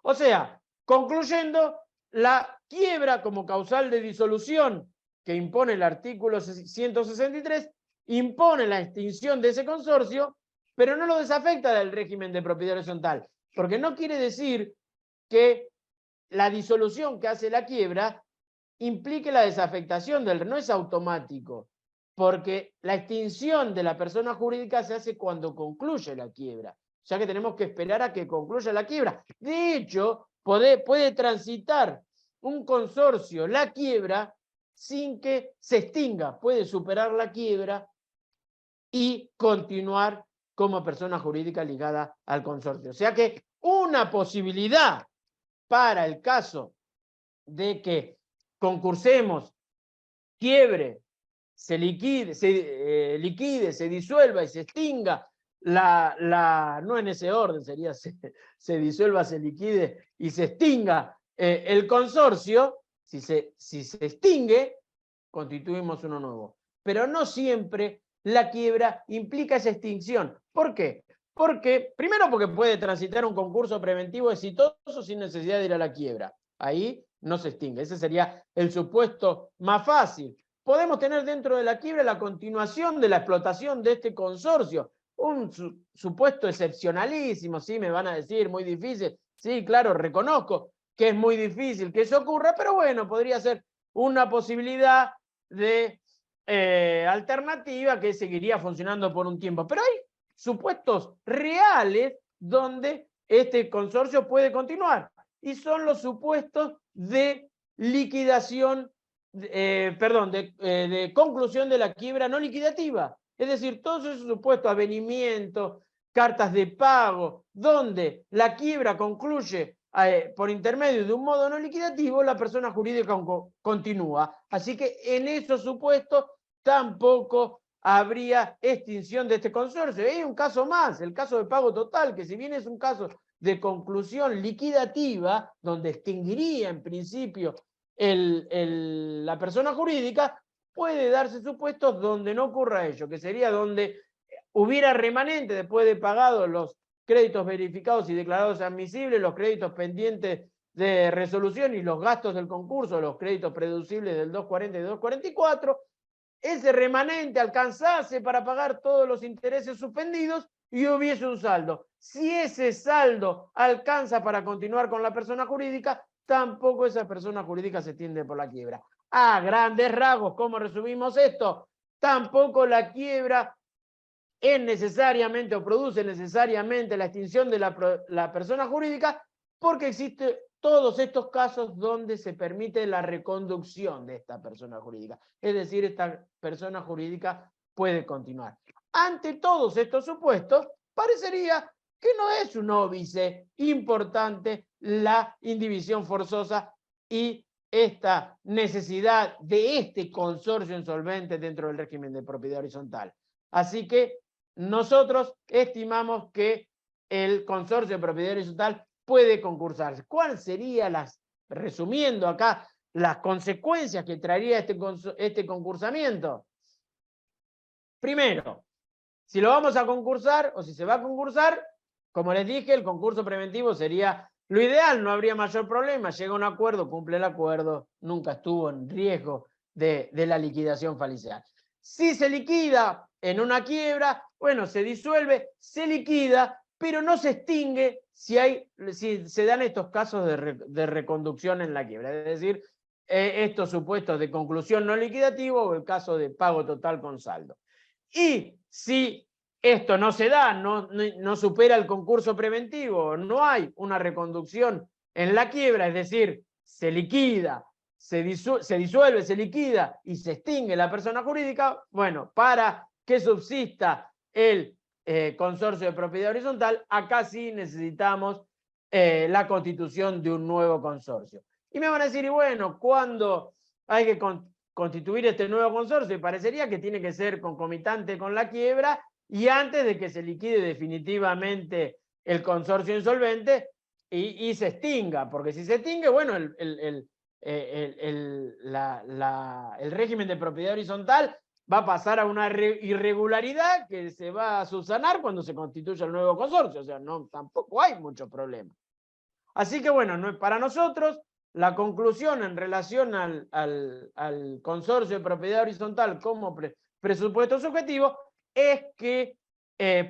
O sea, concluyendo, la quiebra como causal de disolución que impone el artículo 163 impone la extinción de ese consorcio, pero no lo desafecta del régimen de propiedad horizontal, porque no quiere decir que la disolución que hace la quiebra implique la desafectación no es automático, porque la extinción de la persona jurídica se hace cuando concluye la quiebra, ya que tenemos que esperar a que concluya la quiebra. De hecho, puede transitar un consorcio la quiebra sin que se extinga, puede superar la quiebra y continuar como persona jurídica ligada al consorcio. O sea que una posibilidad para el caso de que concursemos, quiebre, se liquide, se disuelva y se extinga, no en ese orden, sería se disuelva, se liquide y se extinga el consorcio, si se extingue, constituimos uno nuevo. Pero no siempre la quiebra implica esa extinción. ¿Por qué? Primero porque puede transitar un concurso preventivo exitoso sin necesidad de ir a la quiebra. Ahí no se extingue. Ese sería el supuesto más fácil. Podemos tener dentro de la quiebra la continuación de la explotación de este consorcio. Un supuesto excepcionalísimo, sí, me van a decir, muy difícil. Sí, claro, reconozco que es muy difícil que eso ocurra, pero bueno, podría ser una posibilidad de alternativa que seguiría funcionando por un tiempo. Pero hay supuestos reales donde este consorcio puede continuar, y son los supuestos de liquidación, de conclusión de la quiebra no liquidativa. Es decir, todos esos supuestos, avenimientos, cartas de pago, donde la quiebra concluye por intermedio de un modo no liquidativo, la persona jurídica continúa. Así que en esos supuestos tampoco habría extinción de este consorcio. Y hay un caso más, el caso de pago total, que si bien es un caso de conclusión liquidativa, donde extinguiría en principio la persona jurídica, puede darse supuestos donde no ocurra ello, que sería donde hubiera remanente después de pagados los créditos verificados y declarados admisibles, los créditos pendientes de resolución y los gastos del concurso, los créditos prededucibles del 240 y 244, ese remanente alcanzase para pagar todos los intereses suspendidos y hubiese un saldo. Si ese saldo alcanza para continuar con la persona jurídica, tampoco esa persona jurídica se tiende por la quiebra. A grandes rasgos, ¿cómo resumimos esto? Tampoco la quiebra es necesariamente o produce necesariamente la extinción de la persona jurídica, porque existen todos estos casos donde se permite la reconducción de esta persona jurídica. Es decir, esta persona jurídica puede continuar. Ante todos estos supuestos, parecería que no es un óbice importante la indivisión forzosa y esta necesidad de este consorcio insolvente dentro del régimen de propiedad horizontal. Así que nosotros estimamos que el consorcio de propiedad horizontal puede concursarse. ¿Cuáles serían resumiendo acá, las consecuencias que traería este concursamiento? Primero, si lo vamos a concursar o si se va a concursar, como les dije, el concurso preventivo sería lo ideal, no habría mayor problema. Llega a un acuerdo, cumple el acuerdo, nunca estuvo en riesgo de la liquidación falicial. Si se liquida en una quiebra, bueno, se disuelve, se liquida, pero no se extingue si se dan estos casos de reconducción en la quiebra. Es decir, estos supuestos de conclusión no liquidativo o el caso de pago total con saldo. Y si esto no se da, no supera el concurso preventivo, no hay una reconducción en la quiebra, es decir, se liquida, se disuelve, se liquida y se extingue la persona jurídica, bueno, para que subsista el consorcio de propiedad horizontal, acá sí necesitamos la constitución de un nuevo consorcio. Y me van a decir, y bueno, ¿cuándo hay que constituir este nuevo consorcio? Y parecería que tiene que ser concomitante con la quiebra y antes de que se liquide definitivamente el consorcio insolvente y se extinga, porque si se extingue, bueno, el régimen de propiedad horizontal va a pasar a una irregularidad que se va a subsanar cuando se constituya el nuevo consorcio, o sea, tampoco hay mucho problema. Así que bueno, para nosotros la conclusión en relación al consorcio de propiedad horizontal como presupuesto subjetivo es que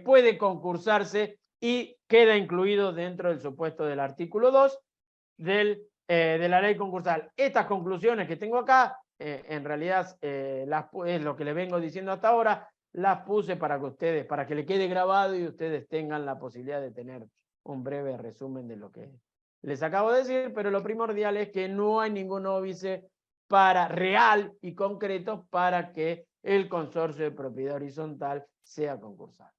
puede concursarse y queda incluido dentro del supuesto del artículo 2 de la ley concursal. Estas conclusiones que tengo acá, en realidad es lo que les vengo diciendo hasta ahora, las puse para que le quede grabado y ustedes tengan la posibilidad de tener un breve resumen de lo que les acabo de decir, pero lo primordial es que no hay ningún óbice real y concreto para que el consorcio de propiedad horizontal sea concursal.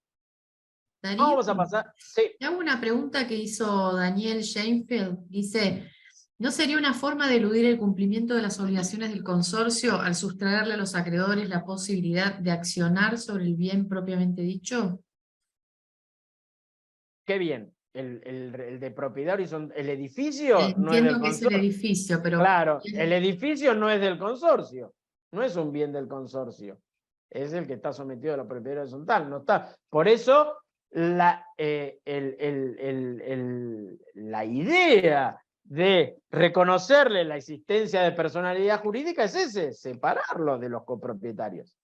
Darío, Vamos a pasar. Sí. te hago una pregunta que hizo Daniel Sheinfeld. Dice, ¿no sería una forma de eludir el cumplimiento de las obligaciones del consorcio al sustraerle a los acreedores la posibilidad de accionar sobre el bien propiamente dicho? Qué bien. El de propiedad horizontal, el edificio no es del Entiendo que es el consorcio. edificio, pero... Claro, el edificio no es del consorcio, no es un bien del consorcio, es el que está sometido a la propiedad horizontal, no está. Por eso la idea de reconocerle la existencia de personalidad jurídica es separarlo de los copropietarios.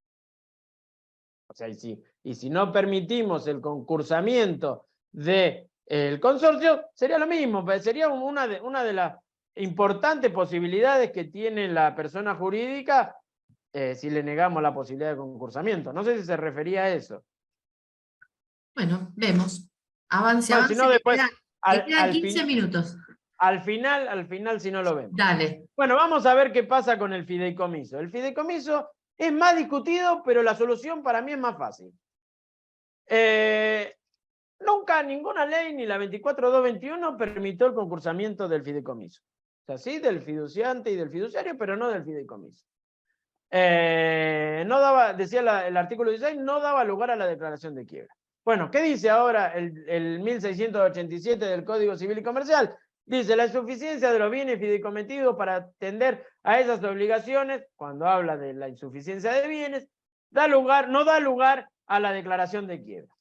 O sea, y si no permitimos el concursamiento de el consorcio, sería lo mismo, sería una de las importantes posibilidades que tiene la persona jurídica si le negamos la posibilidad de concursamiento. No sé si se refería a eso. Bueno, vemos. Avance, Bueno, si avance, no, después, que quedan al 15 minutos. final, si no lo vemos. Dale. Bueno, vamos a ver qué pasa con el fideicomiso. El fideicomiso es más discutido, pero la solución para mí es más fácil. Nunca ninguna ley, ni la 24.221, permitió el concursamiento del fideicomiso. O sea, sí, del fiduciante y del fiduciario, pero no del fideicomiso. No daba, decía el artículo 16, no daba lugar a la declaración de quiebra. Bueno, ¿qué dice ahora el 1687 del Código Civil y Comercial? Dice, la insuficiencia de los bienes fideicometidos para atender a esas obligaciones, cuando habla de la insuficiencia de bienes, no da lugar a la declaración de quiebra.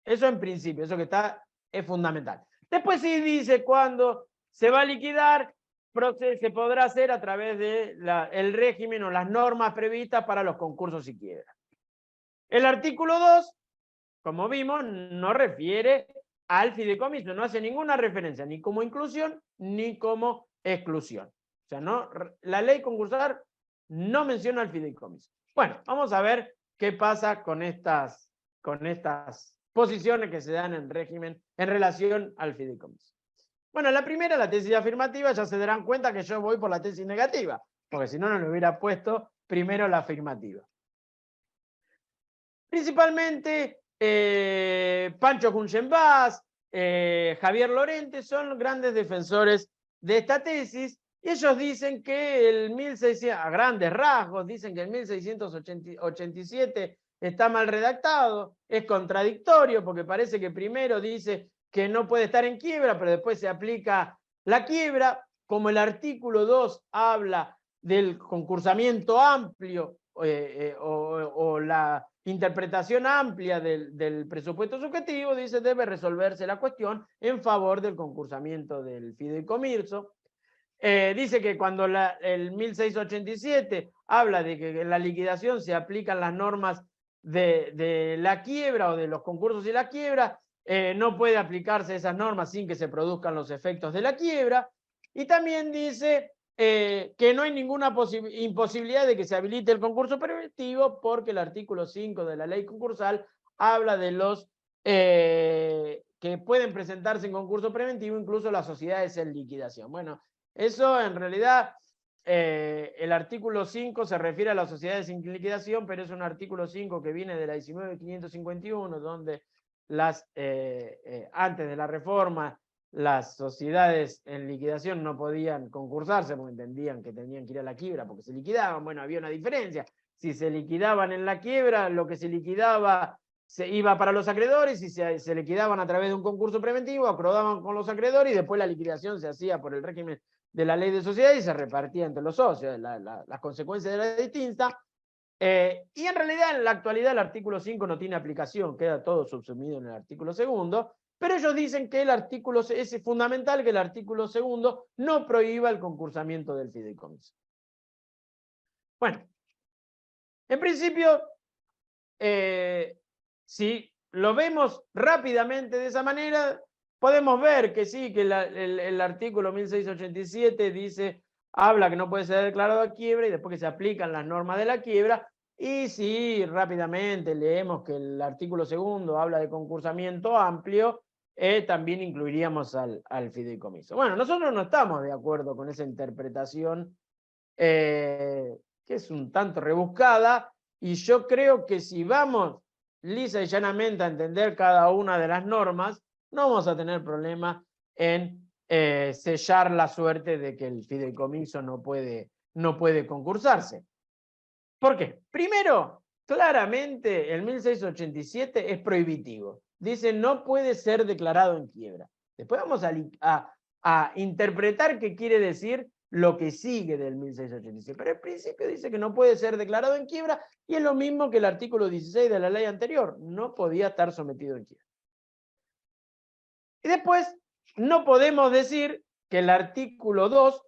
Eso en principio, eso que está es fundamental. Después sí dice cuando se va a liquidar, se podrá hacer a través del régimen o las normas previstas para los concursos y quiebras. El artículo 2, como vimos, no refiere al fideicomiso, no hace ninguna referencia ni como inclusión ni como exclusión. O sea, la ley concursal no menciona al fideicomiso. Bueno, vamos a ver qué pasa con estas posiciones que se dan en régimen en relación al fideicomiso. Bueno, la primera, la tesis afirmativa, ya se darán cuenta que yo voy por la tesis negativa, porque si no, no le hubiera puesto primero la afirmativa. Principalmente, Pancho Jungenbach, Javier Lorente son grandes defensores de esta tesis, y ellos dicen que el 1600, a grandes rasgos, dicen que el 1687 está mal redactado, es contradictorio, porque parece que primero dice que no puede estar en quiebra, pero después se aplica la quiebra. Como el artículo 2 habla del concursamiento amplio o la interpretación amplia del presupuesto subjetivo, dice, debe resolverse la cuestión en favor del concursamiento del fideicomiso. Dice que cuando el 1687 habla de que en la liquidación se aplican las normas de la quiebra o de los concursos y la quiebra, no puede aplicarse esas normas sin que se produzcan los efectos de la quiebra. Y también dice que no hay ninguna imposibilidad de que se habilite el concurso preventivo, porque el artículo 5 de la ley concursal habla de los que pueden presentarse en concurso preventivo, incluso las sociedades en liquidación. Bueno, eso en realidad, el artículo 5 se refiere a las sociedades sin liquidación, pero es un artículo 5 que viene de la 19.551, donde antes de la reforma, las sociedades en liquidación no podían concursarse porque entendían que tenían que ir a la quiebra porque se liquidaban. Bueno, había una diferencia. Si se liquidaban en la quiebra, lo que se liquidaba se iba para los acreedores, y se liquidaban a través de un concurso preventivo, acordaban con los acreedores y después la liquidación se hacía por el régimen de la ley de sociedades y se repartía entre los socios. Las consecuencias de la distinta. Y en realidad, en la actualidad, el artículo 5 no tiene aplicación, queda todo subsumido en el artículo 2, pero ellos dicen que es fundamental que el artículo 2 no prohíba el concursamiento del fideicomiso. Bueno, en principio, si lo vemos rápidamente de esa manera, podemos ver que sí, que el artículo 1687 habla que no puede ser declarado a quiebra y después que se aplican las normas de la quiebra. Y si rápidamente leemos que el artículo 2 habla de concursamiento amplio, también incluiríamos al fideicomiso. Bueno, nosotros no estamos de acuerdo con esa interpretación, que es un tanto rebuscada, y yo creo que si vamos lisa y llanamente a entender cada una de las normas, no vamos a tener problema en sellar la suerte de que el fideicomiso no puede concursarse. ¿Por qué? Primero, claramente el 1687 es prohibitivo. Dice, no puede ser declarado en quiebra. Después vamos a interpretar qué quiere decir lo que sigue del 1687. Pero en principio dice que no puede ser declarado en quiebra, y es lo mismo que el artículo 16 de la ley anterior. No podía estar sometido en quiebra. Y después, no podemos decir que el artículo 2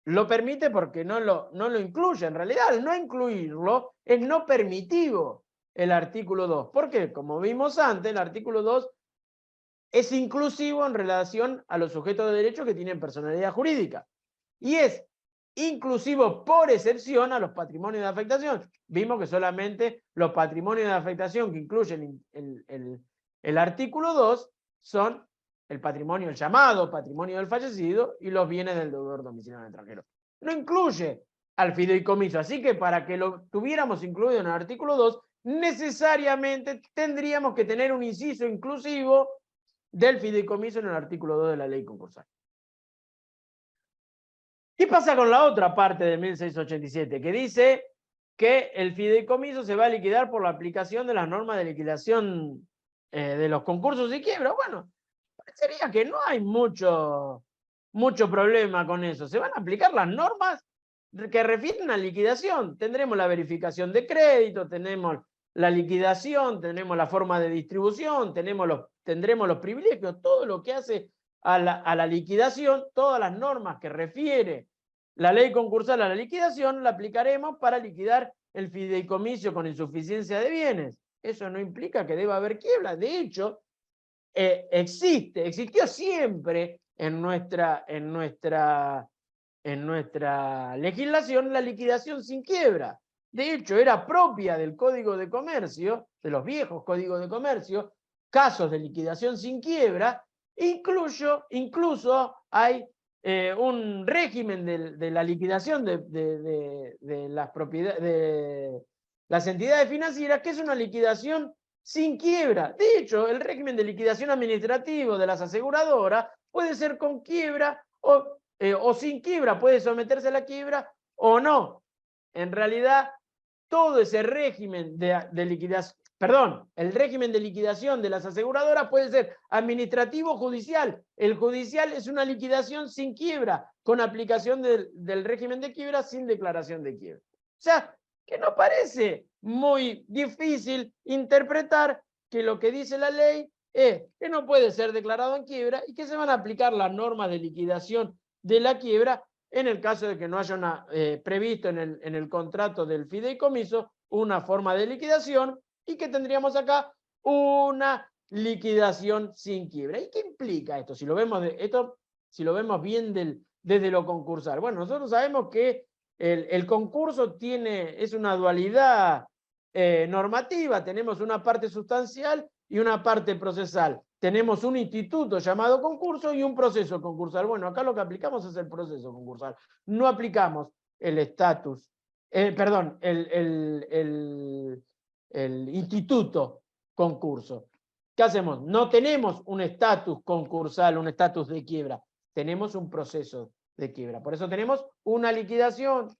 lo permite porque no lo incluye. En realidad, al no incluirlo, es no permitivo el artículo 2. ¿Por qué? Como vimos antes, el artículo 2 es inclusivo en relación a los sujetos de derecho que tienen personalidad jurídica. Y es inclusivo por excepción a los patrimonios de afectación. Vimos que solamente los patrimonios de afectación que incluyen el artículo 2 son el patrimonio, el llamado patrimonio del fallecido y los bienes del deudor domiciliario en el extranjero. No incluye al fideicomiso, así que para que lo tuviéramos incluido en el artículo 2, necesariamente tendríamos que tener un inciso inclusivo del fideicomiso en el artículo 2 de la ley concursal. ¿Qué pasa con la otra parte de 1687? Que dice que el fideicomiso se va a liquidar por la aplicación de las normas de liquidación de los concursos y quiebra. Bueno, parecería que no hay mucho problema con eso. Se van a aplicar las normas que refieren a liquidación. Tendremos la verificación de crédito, tenemos la liquidación, tenemos la forma de distribución, tendremos los privilegios, todo lo que hace a la liquidación, todas las normas que refiere la ley concursal a la liquidación, la aplicaremos para liquidar el fideicomiso con insuficiencia de bienes. Eso no implica que deba haber quiebra. De hecho, existió siempre en nuestra legislación la liquidación sin quiebra. De hecho, era propia del Código de Comercio, de los viejos códigos de comercio, casos de liquidación sin quiebra. Incluso hay un régimen de la liquidación de las propiedades, de las entidades financieras, que es una liquidación sin quiebra. De hecho, el régimen de liquidación administrativo de las aseguradoras puede ser con quiebra o sin quiebra, puede someterse a la quiebra o no. En realidad, todo ese régimen de liquidación, el régimen de liquidación de las aseguradoras puede ser administrativo o judicial. El judicial es una liquidación sin quiebra, con aplicación del régimen de quiebra sin declaración de quiebra. O sea, que nos parece muy difícil interpretar que lo que dice la ley es que no puede ser declarado en quiebra y que se van a aplicar las normas de liquidación de la quiebra en el caso de que no haya previsto en el contrato del fideicomiso una forma de liquidación y que tendríamos acá una liquidación sin quiebra. ¿Y qué implica esto? Si lo vemos bien desde lo concursal. Bueno, nosotros sabemos que el concurso es una dualidad normativa. Tenemos una parte sustancial y una parte procesal. Tenemos un instituto llamado concurso y un proceso concursal. Bueno, acá lo que aplicamos es el proceso concursal. No aplicamos el estatus, el instituto concurso. ¿Qué hacemos? No tenemos un estatus concursal, un estatus de quiebra. Tenemos un proceso de quiebra. Por eso tenemos una liquidación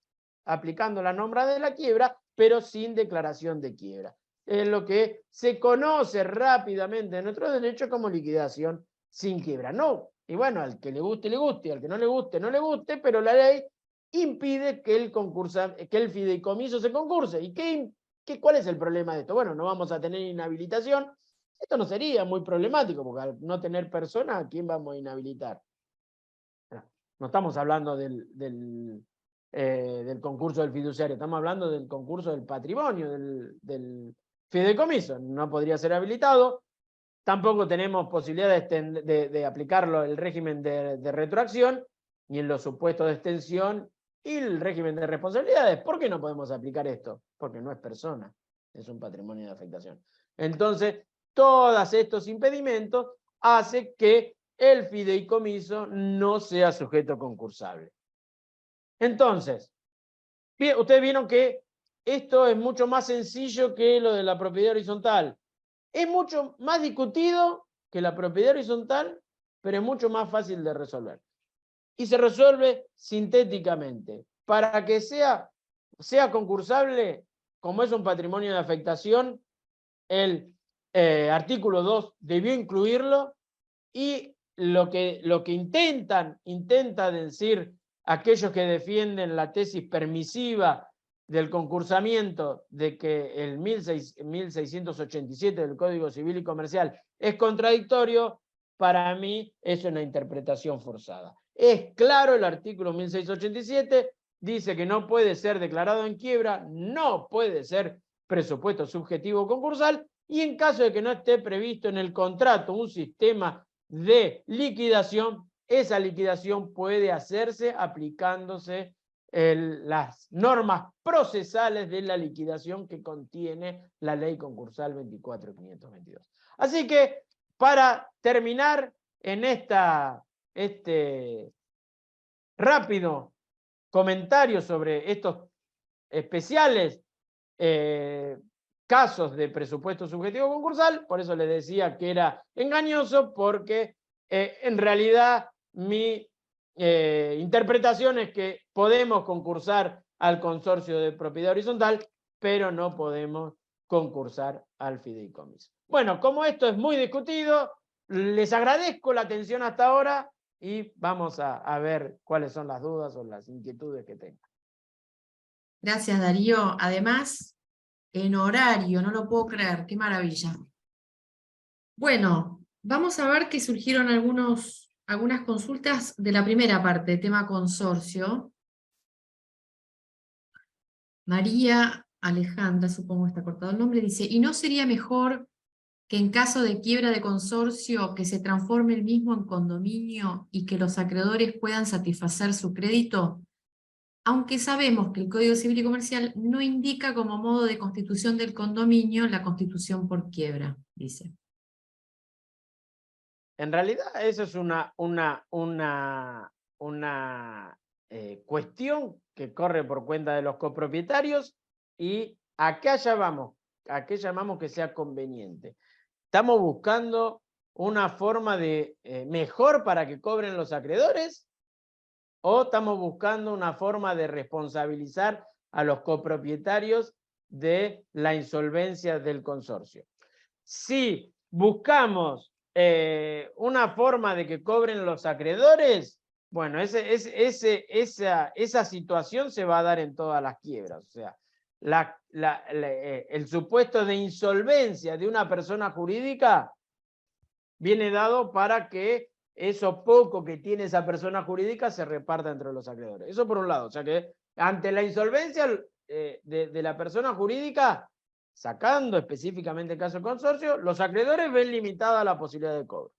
aplicando la norma de la quiebra, pero sin declaración de quiebra. Es lo que se conoce rápidamente en nuestro derecho como liquidación sin quiebra. No, y bueno, al que le guste, al que no le guste, no le guste, pero la ley impide que el fideicomiso se concurse. ¿Y cuál es el problema de esto? Bueno, no vamos a tener inhabilitación. Esto no sería muy problemático, porque al no tener persona, ¿a quién vamos a inhabilitar? No estamos hablando del concurso del fiduciario, estamos hablando del concurso del patrimonio, del fideicomiso. No podría ser habilitado. Tampoco tenemos posibilidad de aplicarlo el régimen de retroacción, ni en los supuestos de extensión y el régimen de responsabilidades. ¿Por qué no podemos aplicar esto? Porque no es persona, es un patrimonio de afectación. Entonces, todos estos impedimentos hacen que el fideicomiso no sea sujeto concursable. Entonces, ustedes vieron que esto es mucho más sencillo que lo de la propiedad horizontal. Es mucho más discutido que la propiedad horizontal, pero es mucho más fácil de resolver. Y se resuelve sintéticamente. Para que sea concursable, como es un patrimonio de afectación, el artículo 2 debió incluirlo, y lo que intenta decir aquellos que defienden la tesis permisiva del concursamiento de que el 1687 del Código Civil y Comercial es contradictorio, para mí es una interpretación forzada. Es claro, el artículo 1687 dice que no puede ser declarado en quiebra, no puede ser presupuesto subjetivo concursal, y en caso de que no esté previsto en el contrato un sistema de liquidación, esa liquidación puede hacerse aplicándose las normas procesales de la liquidación que contiene la ley concursal 24.522. Así que, para terminar en este rápido comentario sobre estos especiales casos de presupuesto subjetivo concursal, por eso les decía que era engañoso, porque en realidad mi interpretación es que podemos concursar al consorcio de propiedad horizontal, pero no podemos concursar al fideicomiso. Bueno, como esto es muy discutido, les agradezco la atención hasta ahora y vamos a ver cuáles son las dudas o las inquietudes que tengan. Gracias, Darío. Además, en horario, no lo puedo creer, qué maravilla. Bueno, vamos a ver que surgieron algunas consultas de la primera parte, tema consorcio. María Alejandra, supongo que está cortado el nombre, dice, ¿y no sería mejor que en caso de quiebra de consorcio que se transforme el mismo en condominio y que los acreedores puedan satisfacer su crédito? Aunque sabemos que el Código Civil y Comercial no indica como modo de constitución del condominio la constitución por quiebra, dice. En realidad eso es una cuestión que corre por cuenta de los copropietarios, y ¿a qué llamamos? ¿A qué llamamos que sea conveniente? ¿Estamos buscando una forma de mejor para que cobren los acreedores? ¿O estamos buscando una forma de responsabilizar a los copropietarios de la insolvencia del consorcio? Si buscamos una forma de que cobren los acreedores, bueno, esa situación se va a dar en todas las quiebras. O sea, el supuesto de insolvencia de una persona jurídica viene dado para que eso poco que tiene esa persona jurídica se reparta entre los acreedores. Eso por un lado. O sea que ante la insolvencia de la persona jurídica, sacando específicamente el caso del consorcio, los acreedores ven limitada la posibilidad de cobro.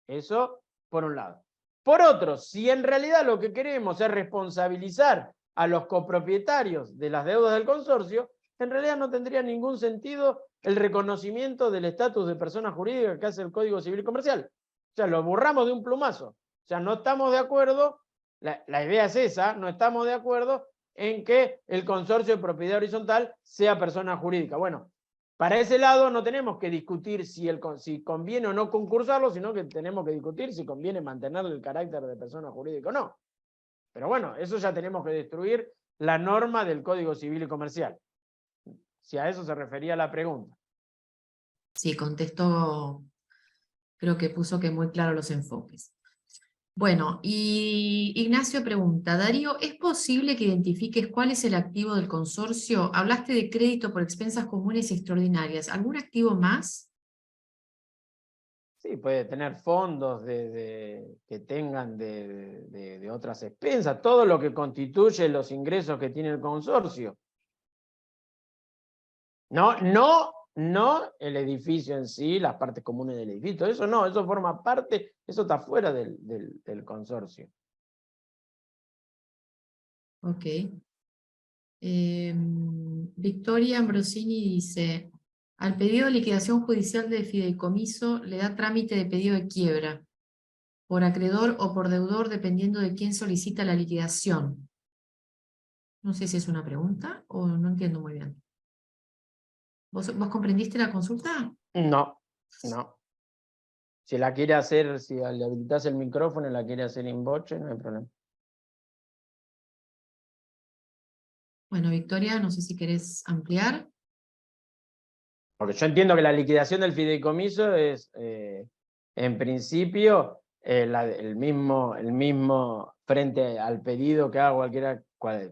Eso por un lado. Por otro, si en realidad lo que queremos es responsabilizar a los copropietarios de las deudas del consorcio, en realidad no tendría ningún sentido el reconocimiento del estatus de persona jurídica que hace el Código Civil y Comercial. O sea, lo borramos de un plumazo. O sea, no estamos de acuerdo, la idea es esa, no estamos de acuerdo en que el consorcio de propiedad horizontal sea persona jurídica. Bueno, para ese lado no tenemos que discutir si conviene o no concursarlo, sino que tenemos que discutir si conviene mantenerle el carácter de persona jurídica o no. Pero bueno, eso ya tenemos que destruir la norma del Código Civil y Comercial. Si a eso se refería la pregunta. Sí, contestó, creo que puso que muy claro los enfoques. Bueno, y Ignacio pregunta, Darío, ¿es posible que identifiques cuál es el activo del consorcio? Hablaste de crédito por expensas comunes y extraordinarias. ¿Algún activo más? Sí, puede tener fondos que tengan de otras expensas, todo lo que constituye los ingresos que tiene el consorcio. No el edificio en sí, las partes comunes del edificio, eso no, eso forma parte, eso está fuera del consorcio. Ok. Victoria Ambrosini dice, al pedido de liquidación judicial de fideicomiso le da trámite de pedido de quiebra, por acreedor o por deudor, dependiendo de quién solicita la liquidación. No sé si es una pregunta o no entiendo muy bien. ¿Vos comprendiste la consulta? No. Si la quiere hacer, si le habilitas el micrófono y la quiere hacer in voce, no hay problema. Bueno, Victoria, no sé si querés ampliar. Porque yo entiendo que la liquidación del fideicomiso es, en principio, el mismo frente al pedido que haga cualquiera,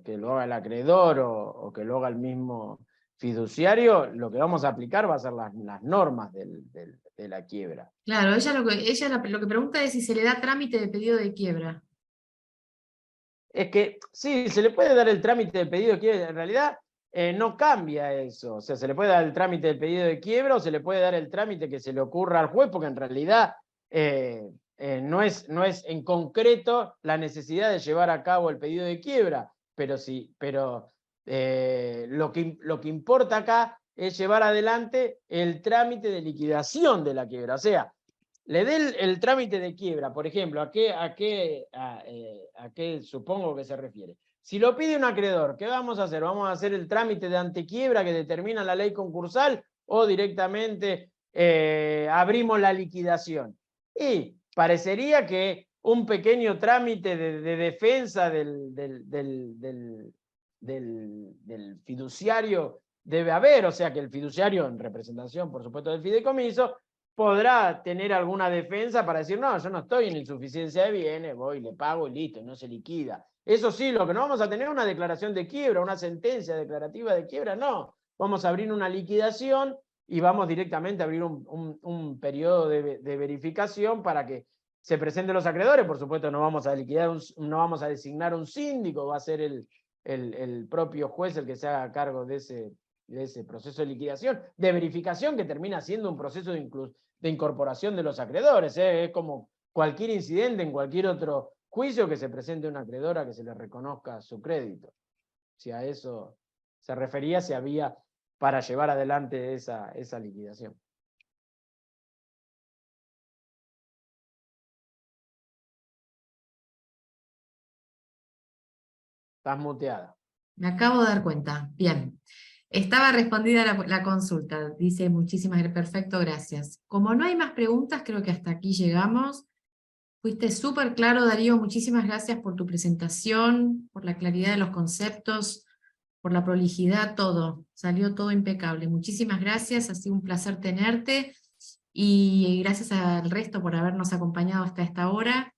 que lo haga el acreedor o que lo haga el mismo fiduciario, lo que vamos a aplicar va a ser las normas de la quiebra. Claro, ella lo que pregunta es si se le da trámite de pedido de quiebra. Es que sí, se le puede dar el trámite de pedido de quiebra. En realidad, no cambia eso. O sea, se le puede dar el trámite del pedido de quiebra o se le puede dar el trámite que se le ocurra al juez, porque en realidad no es en concreto la necesidad de llevar a cabo el pedido de quiebra, pero lo que importa acá es llevar adelante el trámite de liquidación de la quiebra. O sea, le dé el trámite de quiebra, por ejemplo, ¿a qué supongo que se refiere? Si lo pide un acreedor, ¿qué vamos a hacer? ¿Vamos a hacer el trámite de antequiebra que determina la ley concursal o directamente abrimos la liquidación? Y parecería que un pequeño trámite de defensa del fiduciario debe haber, o sea que el fiduciario, en representación, por supuesto, del fideicomiso, podrá tener alguna defensa para decir, no, yo no estoy en insuficiencia de bienes, voy, le pago y listo, no se liquida. Eso sí, lo que no vamos a tener es una declaración de quiebra, una sentencia declarativa de quiebra, no. Vamos a abrir una liquidación y vamos directamente a abrir un periodo de verificación para que se presenten los acreedores. Por supuesto, no vamos a liquidar, no vamos a designar un síndico, va a ser el propio juez el que se haga cargo de ese proceso de liquidación, de verificación, que termina siendo un proceso de incorporación de los acreedores. Es como cualquier incidente en cualquier otro juicio que se presente una acreedora que se le reconozca su crédito. Si a eso se refería, si había para llevar adelante esa liquidación. Estás muteada. Me acabo de dar cuenta. Bien. Estaba respondida la consulta. Dice muchísimas gracias. Perfecto, gracias. Como no hay más preguntas, creo que hasta aquí llegamos. Fuiste súper claro, Darío. Muchísimas gracias por tu presentación, por la claridad de los conceptos, por la prolijidad, todo. Salió todo impecable. Muchísimas gracias. Ha sido un placer tenerte. Y gracias al resto por habernos acompañado hasta esta hora.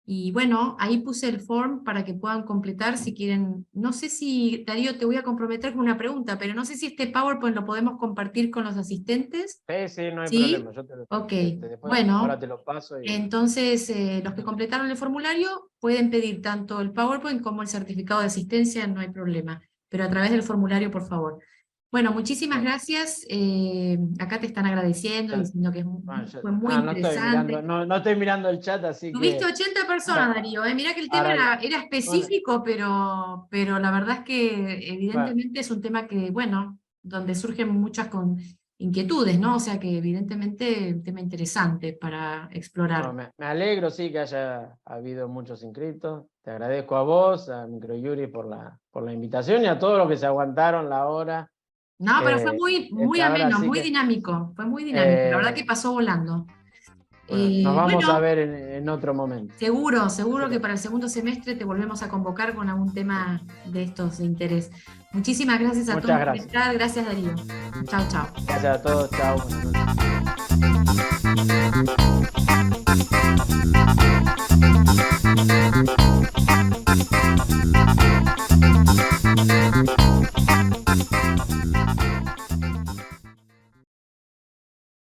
Y bueno, ahí puse el form para que puedan completar si quieren. No sé si, Darío, te voy a comprometer con una pregunta, pero no sé si este PowerPoint lo podemos compartir con los asistentes. Sí, no hay ¿Sí? problema. Yo Ok, después, bueno, ahora te lo paso. Entonces los que completaron el formulario pueden pedir tanto el PowerPoint como el certificado de asistencia, no hay problema, pero a través del formulario, por favor. Bueno, muchísimas gracias. Acá te están agradeciendo, diciendo que fue muy interesante. No estoy mirando el chat, así que... Tuviste 80 personas, Darío. Mirá que el tema era específico, pero la verdad es que evidentemente es un tema que, bueno, donde surgen muchas inquietudes, ¿no? O sea que evidentemente un tema interesante para explorar. Me alegro, sí, que haya habido muchos inscritos. Te agradezco a vos, a Microjury por la invitación y a todos los que se aguantaron la hora. No, pero fue muy ameno, muy dinámico. Fue muy dinámico. La verdad que pasó volando. Nos vamos a ver en otro momento. Seguro que para el segundo semestre te volvemos a convocar con algún tema de estos de interés. Muchísimas gracias a todos por estar. Gracias, Darío. Chao, chao. Gracias a todos. Chao.